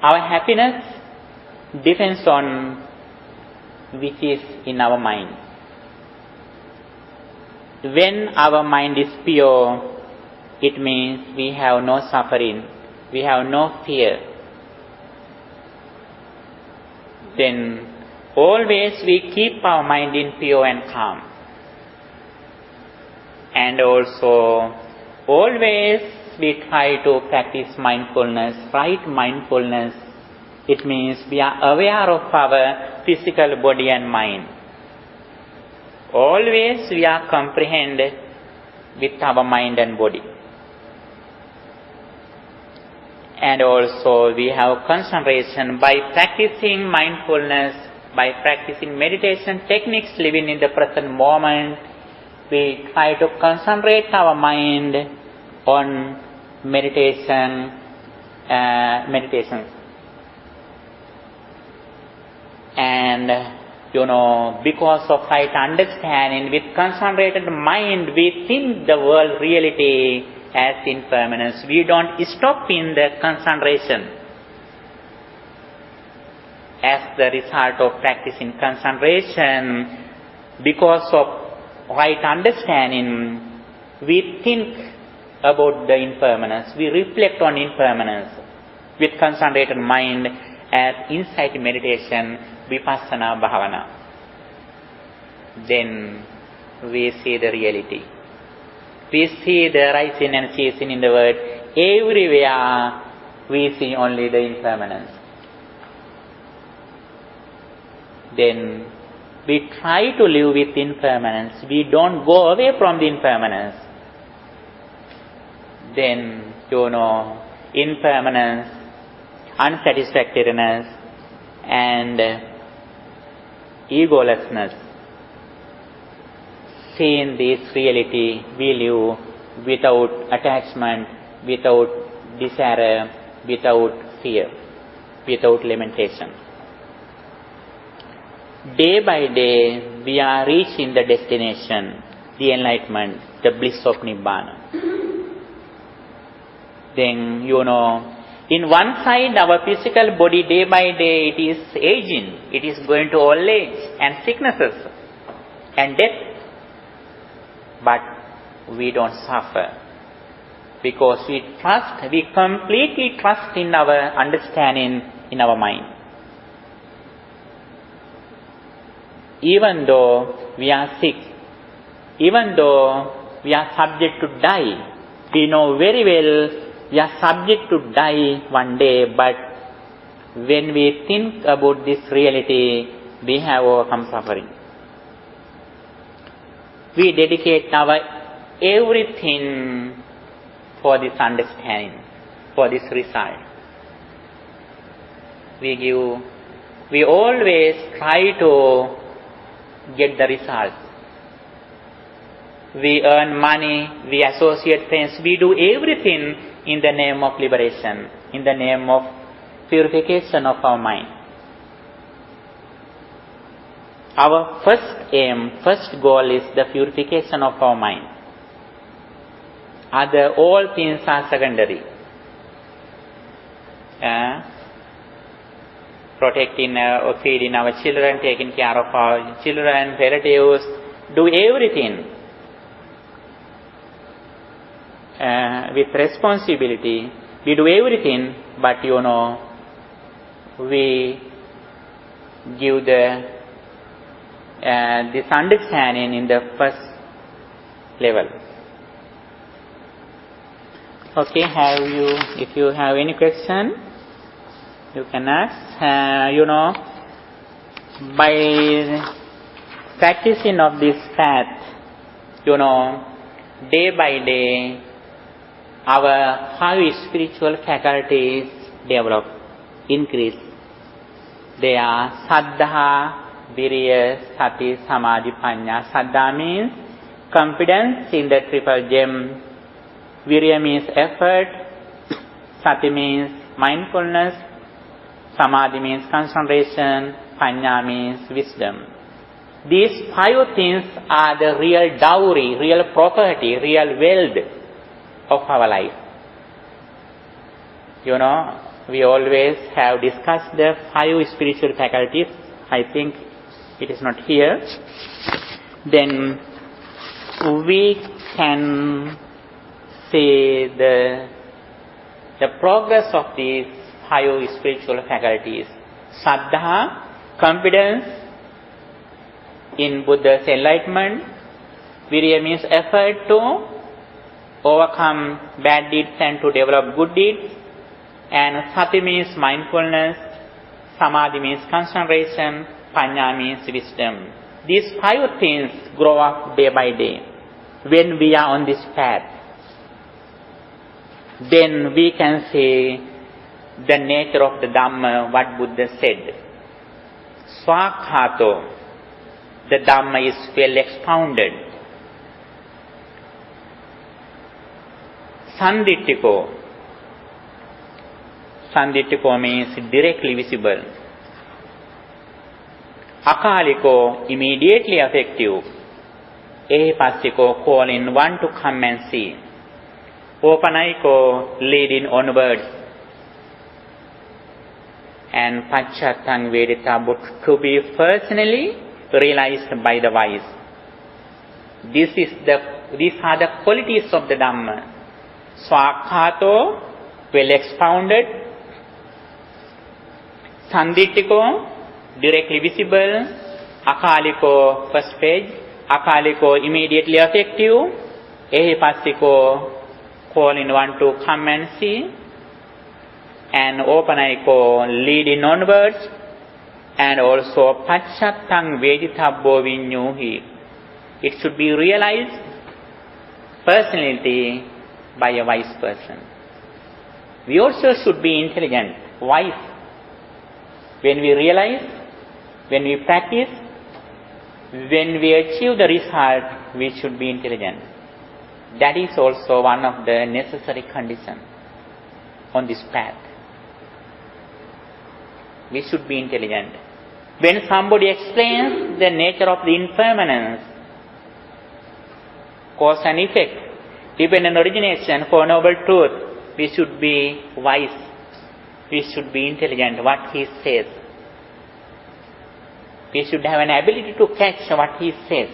our happiness depends on which is in our mind. When our mind is pure, it means we have no suffering, we have no fear. Then always we keep our mind in pure and calm. And also always we try to practice mindfulness, right mindfulness. It means we are aware of our physical body and mind. Always we are comprehend with our mind and body. And also we have concentration by practicing mindfulness, by practicing meditation techniques, living in the present moment. We try to concentrate our mind on meditation. And because of right understanding, with concentrated mind, we think the world reality as impermanence. We don't stop in the concentration. As the result of practicing concentration, because of right understanding, we think about the impermanence. We reflect on impermanence with concentrated mind as insight meditation, vipassana bhavana. Then we see the reality. We see the rising and ceasing in the world. Everywhere we see only the impermanence. Then we try to live with impermanence. We don't go away from the impermanence. Then, impermanence, unsatisfactoriness, and egolessness. Seeing this reality, we live without attachment, without desire, without fear, without lamentation. Day by day, we are reaching the destination, the enlightenment, the bliss of Nibbana. Then, in one side, our physical body, day by day, it is aging. It is going to old age and sicknesses and death. But we don't suffer because we completely trust in our understanding, in our mind. Even though we are sick, even though we are subject to die, we know very well we are subject to die one day, but when we think about this reality, we have overcome suffering. We dedicate our everything for this understanding, for this result. We always try to get the result. We earn money, we associate friends, we do everything in the name of liberation, in the name of purification of our mind. Our first aim, first goal is the purification of our mind. All things are secondary. Protecting or feeding our children, taking care of our children, relatives, do everything with responsibility. We do everything, but we give this understanding in the first level. Okay, if you have any question, you can ask. By practicing of this path, day by day, our 5 spiritual faculties develop, increase. They are Saddha, Virya, Sati, Samadhi, Panya. Saddha means confidence in the triple gem. Virya means effort. Sati means mindfulness. Samadhi means concentration. Panya means wisdom. These 5 things are the real dowry, real property, real wealth of our life. We always have discussed the 5 spiritual faculties. I think it is not here. Then we can see the progress of these 5 spiritual faculties. Saddha, confidence in Buddha's enlightenment. Virya means effort to overcome bad deeds and to develop good deeds. And Sati means mindfulness. Samadhi means concentration. Panya means wisdom. These 5 things grow up day by day. When we are on this path, then we can say the nature of the Dhamma, what Buddha said. Swakhato, the Dhamma is well expounded. Sanditthiko, Sanditthiko means directly visible. Akaliko, immediately effective. Ehipassiko, calling one to come and see. Opanaiko, leading onwards. And Pacchatthang Vedita, to be personally realized by the wise. These are the qualities of the Dhamma. Swakhato, well expounded. Sanditthiko, directly visible. Akaliko, first page. Akaliko, immediately effective. Ehipassiko, calling one to come and see. And Opanaiko, leading onwards. And also Pacchatthang Vedittabbo Vinyuhi. It should be realized personality by a wise person. We also should be intelligent, wise. When we realize, when we practice, when we achieve the result, we should be intelligent. That is also one of the necessary conditions on this path. We should be intelligent. When somebody explains the nature of the impermanence, cause and effect, dependent origination, Four Noble Truth, we should be wise. We should be intelligent, what he says. We should have an ability to catch what he says.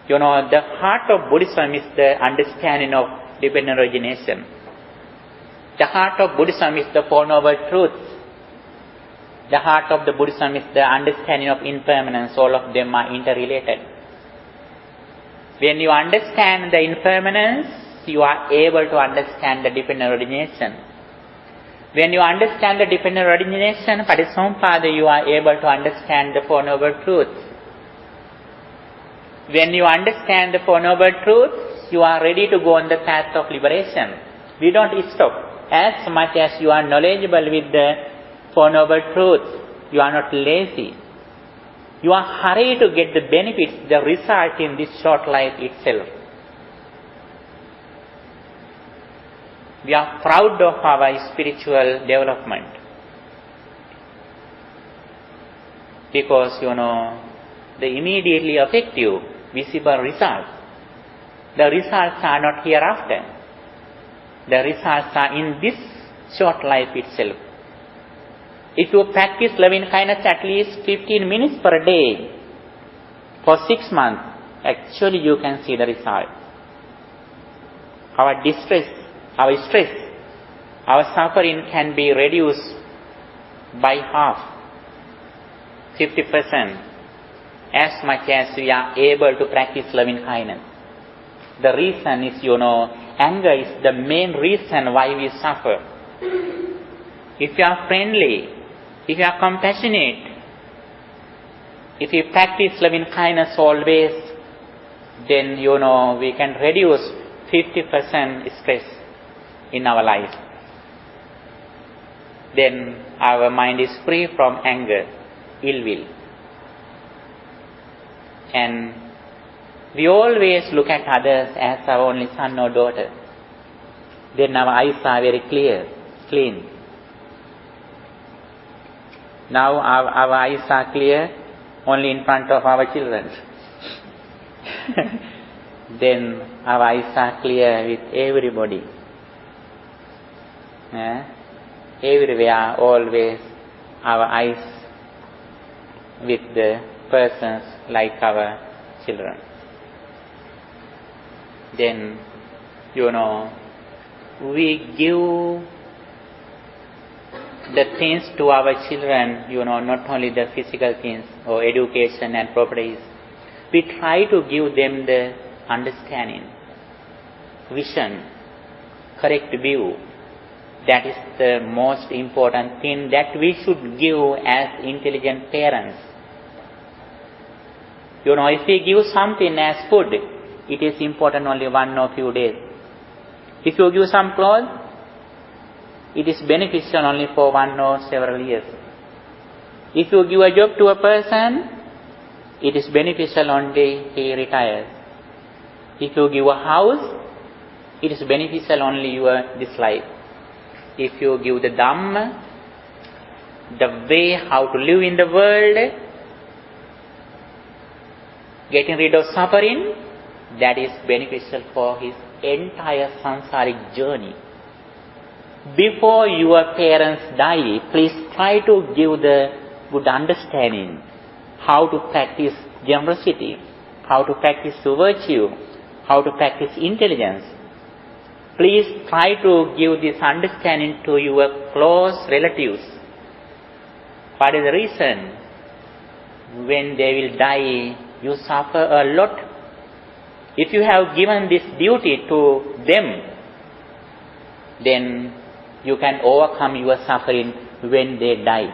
You know, the heart of Buddhism is the understanding of dependent origination. The heart of Buddhism is the Four Noble Truths. The heart of the Buddhism is the understanding of impermanence. All of them are interrelated. When you understand the impermanence, you are able to understand the dependent origination. When you understand the dependent origination, Patissamuppada, you are able to understand the Four Noble Truths. When you understand the Four Noble Truths, you are ready to go on the path of liberation. We don't stop. As much as you are knowledgeable with the Four Noble Truths, you are not lazy. You are hurried to get the benefits, the result in this short life itself. We are proud of our spiritual development. Because, the immediately effective, visible results. The results are not hereafter. The results are in this short life itself. If you practice loving kindness at least 15 minutes per day for 6 months, actually you can see the result. Our distress, our stress, our suffering can be reduced by half, 50%, as much as we are able to practice loving kindness. The reason is, anger is the main reason why we suffer. If you are friendly, if you are compassionate, if you practice loving kindness always, then we can reduce 50% stress in our life. Then our mind is free from anger, ill will. And we always look at others as our only son or daughter. Then our eyes are very clear, clean. Now our eyes are clear only in front of our children. Then our eyes are clear with everybody. Everywhere, always, our eyes with the persons like our children. Then, we give the things to our children, not only the physical things or education and properties. We try to give them the understanding, vision, correct view. That is the most important thing that we should give as intelligent parents. If we give something as food, it is important only 1 or few days. If you give some clothes, it is beneficial only for 1 or several years. If you give a job to a person, it is beneficial only he retires. If you give a house, it is beneficial only this life. If you give the Dhamma, the way how to live in the world, getting rid of suffering, that is beneficial for his entire samsaric journey. Before your parents die, please try to give the good understanding how to practice generosity, how to practice virtue, how to practice intelligence. Please try to give this understanding to your close relatives. What is the reason? When they will die, you suffer a lot. If you have given this duty to them, then you can overcome your suffering when they die.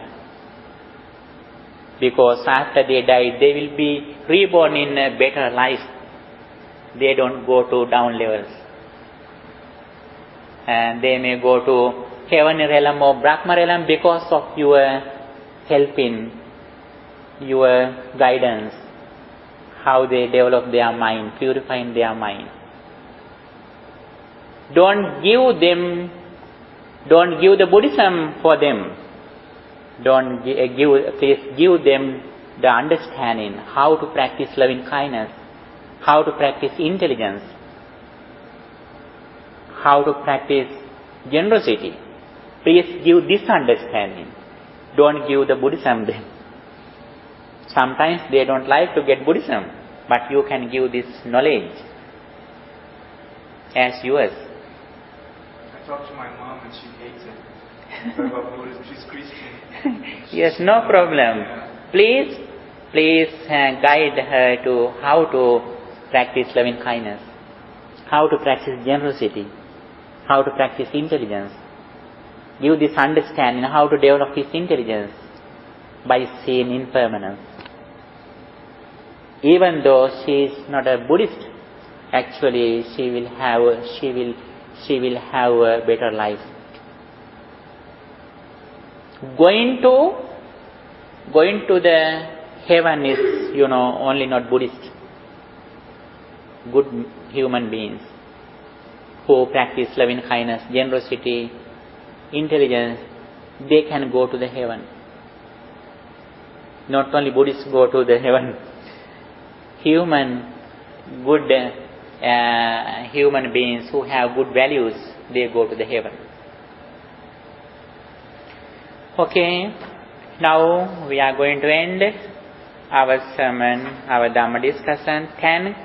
Because after they die, they will be reborn in a better life. They don't go to down levels. And they may go to heaven realm or Brahma realm because of your helping, your guidance, how they develop their mind, purifying their mind. Don't give the Buddhism for them. Please give them the understanding how to practice loving kindness, how to practice intelligence, how to practice generosity. Please give this understanding. Don't give the Buddhism them. Sometimes they don't like to get Buddhism, but you can give this knowledge as yours. I talked to my mom and she hates it. What about Buddhism? She's Christian. Yes, no problem. Please guide her to how to practice loving kindness, how to practice generosity, how to practice intelligence. Give this understanding how to develop his intelligence by seeing impermanence. Even though she is not a Buddhist, actually she will have a better life. Going to the heaven is, only not Buddhist. Good human beings who practice loving kindness, generosity, intelligence, they can go to the heaven. Not only Buddhists go to the heaven. Good human beings who have good values, they go to the heaven. Okay, now we are going to end our sermon, our Dhamma discussion. Thank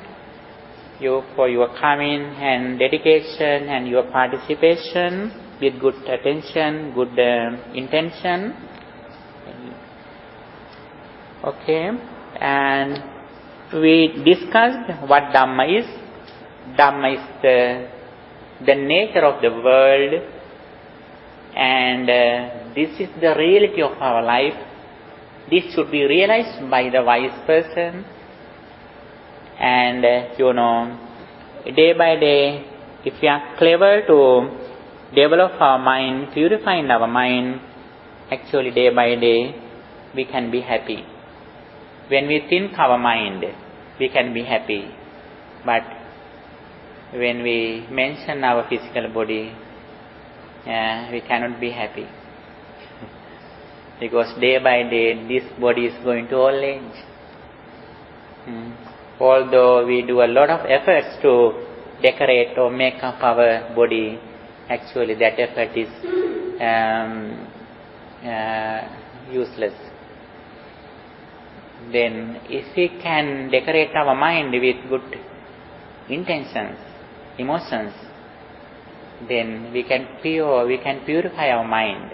you for your coming and dedication and your participation with good attention, good intention. Okay, and we discussed what Dhamma is. Dhamma is the nature of the world, and this is the reality of our life. This should be realized by the wise person. And day by day, if we are clever to develop our mind, purifying our mind, actually day by day we can be happy. When we think our mind, we can be happy. But when we mention our physical body, we cannot be happy. Because day by day this body is going to old age. Although we do a lot of efforts to decorate or make up our body, actually that effort is useless. Then if we can decorate our mind with good intentions, emotions, then we can purify our mind.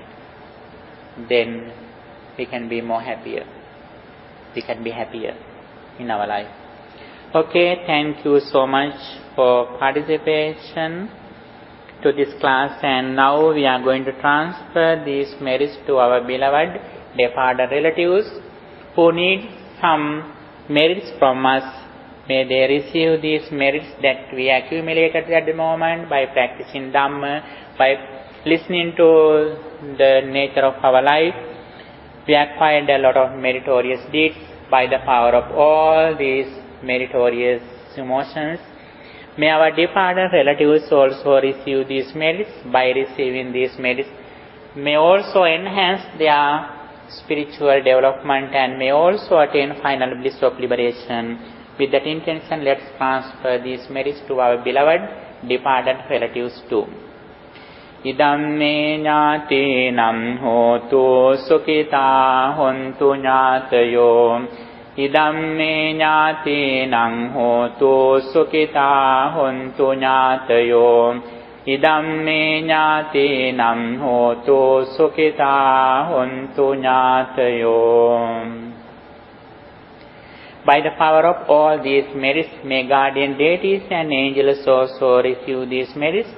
Then we can be more happier. We can be happier in our life. Okay, thank you so much for participation to this class, and now we are going to transfer these merits to our beloved departed relatives who need some merits from us. May they receive these merits that we accumulated at the moment by practicing Dhamma, by listening to the nature of our life, we acquired a lot of meritorious deeds. By the power of all these meritorious emotions, may our departed relatives also receive these merits. By receiving these merits, may also enhance their spiritual development and may also attain final bliss of liberation. With that intention, let's transfer these merits to our beloved departed relatives too. Idamme ñātīnam hotu sukhitā hontu ñātayo. Idamme ñātīnam hotu sukhitā hontu ñātayo. Idamme ñātīnam hotu sukhitā hontu ñātayo. By the power of all these merits, may guardian deities and angels also receive these merits.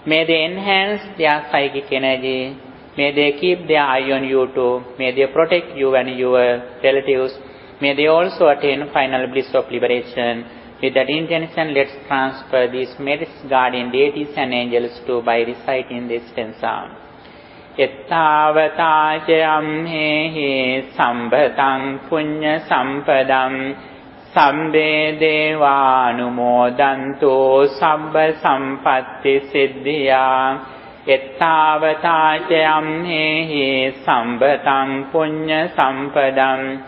May they enhance their psychic energy. May they keep their eye on you too. May they protect you and your relatives. May they also attain final bliss of liberation. With that intention, let's transfer these merits, guardian deities and angels too, by reciting this stanza. Ettavata jayamhehi sambhatam punya sampadam Sabbe devanumodanto sabba sampatti siddhya. Ettavata jayamhehi sambhatam punya sampadam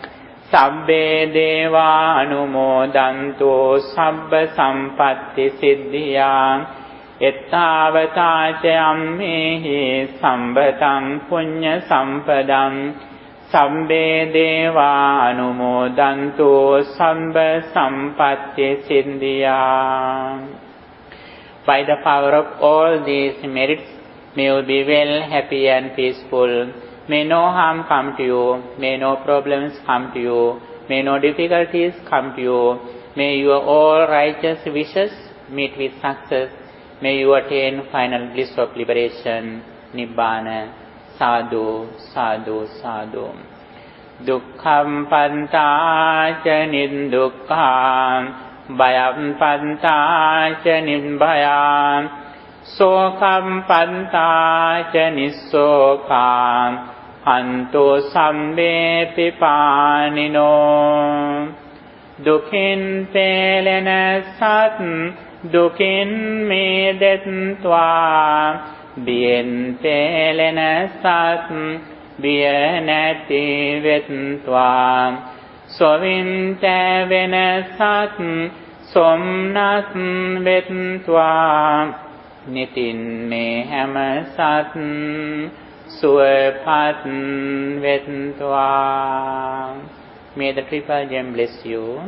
Sabbe devanumodanto sabba sampatti siddhya. Ettavata jayamhehi sambhatam punya sampadam Sabbe deva anumodanto sabba sampatti siddhya. By the power of all these merits, may you be well, happy and peaceful. May no harm come to you. May no problems come to you. May no difficulties come to you. May your all righteous wishes meet with success. May you attain final bliss of liberation, Nibbana. Sadhu, sadhu, sadhu. Dukkham pantāca nindukkham, bhayam pantāca nibbhayam, sokam pantāca nissokam, hanto sambe pipanino. Dukhin pelena sat, dukhin medetva, Bien pelena sat, bien ati vetva. Sovin te vena sat, somnat vetva. Nitin me hama sat, suepat vetva. May the Triple Gem bless you.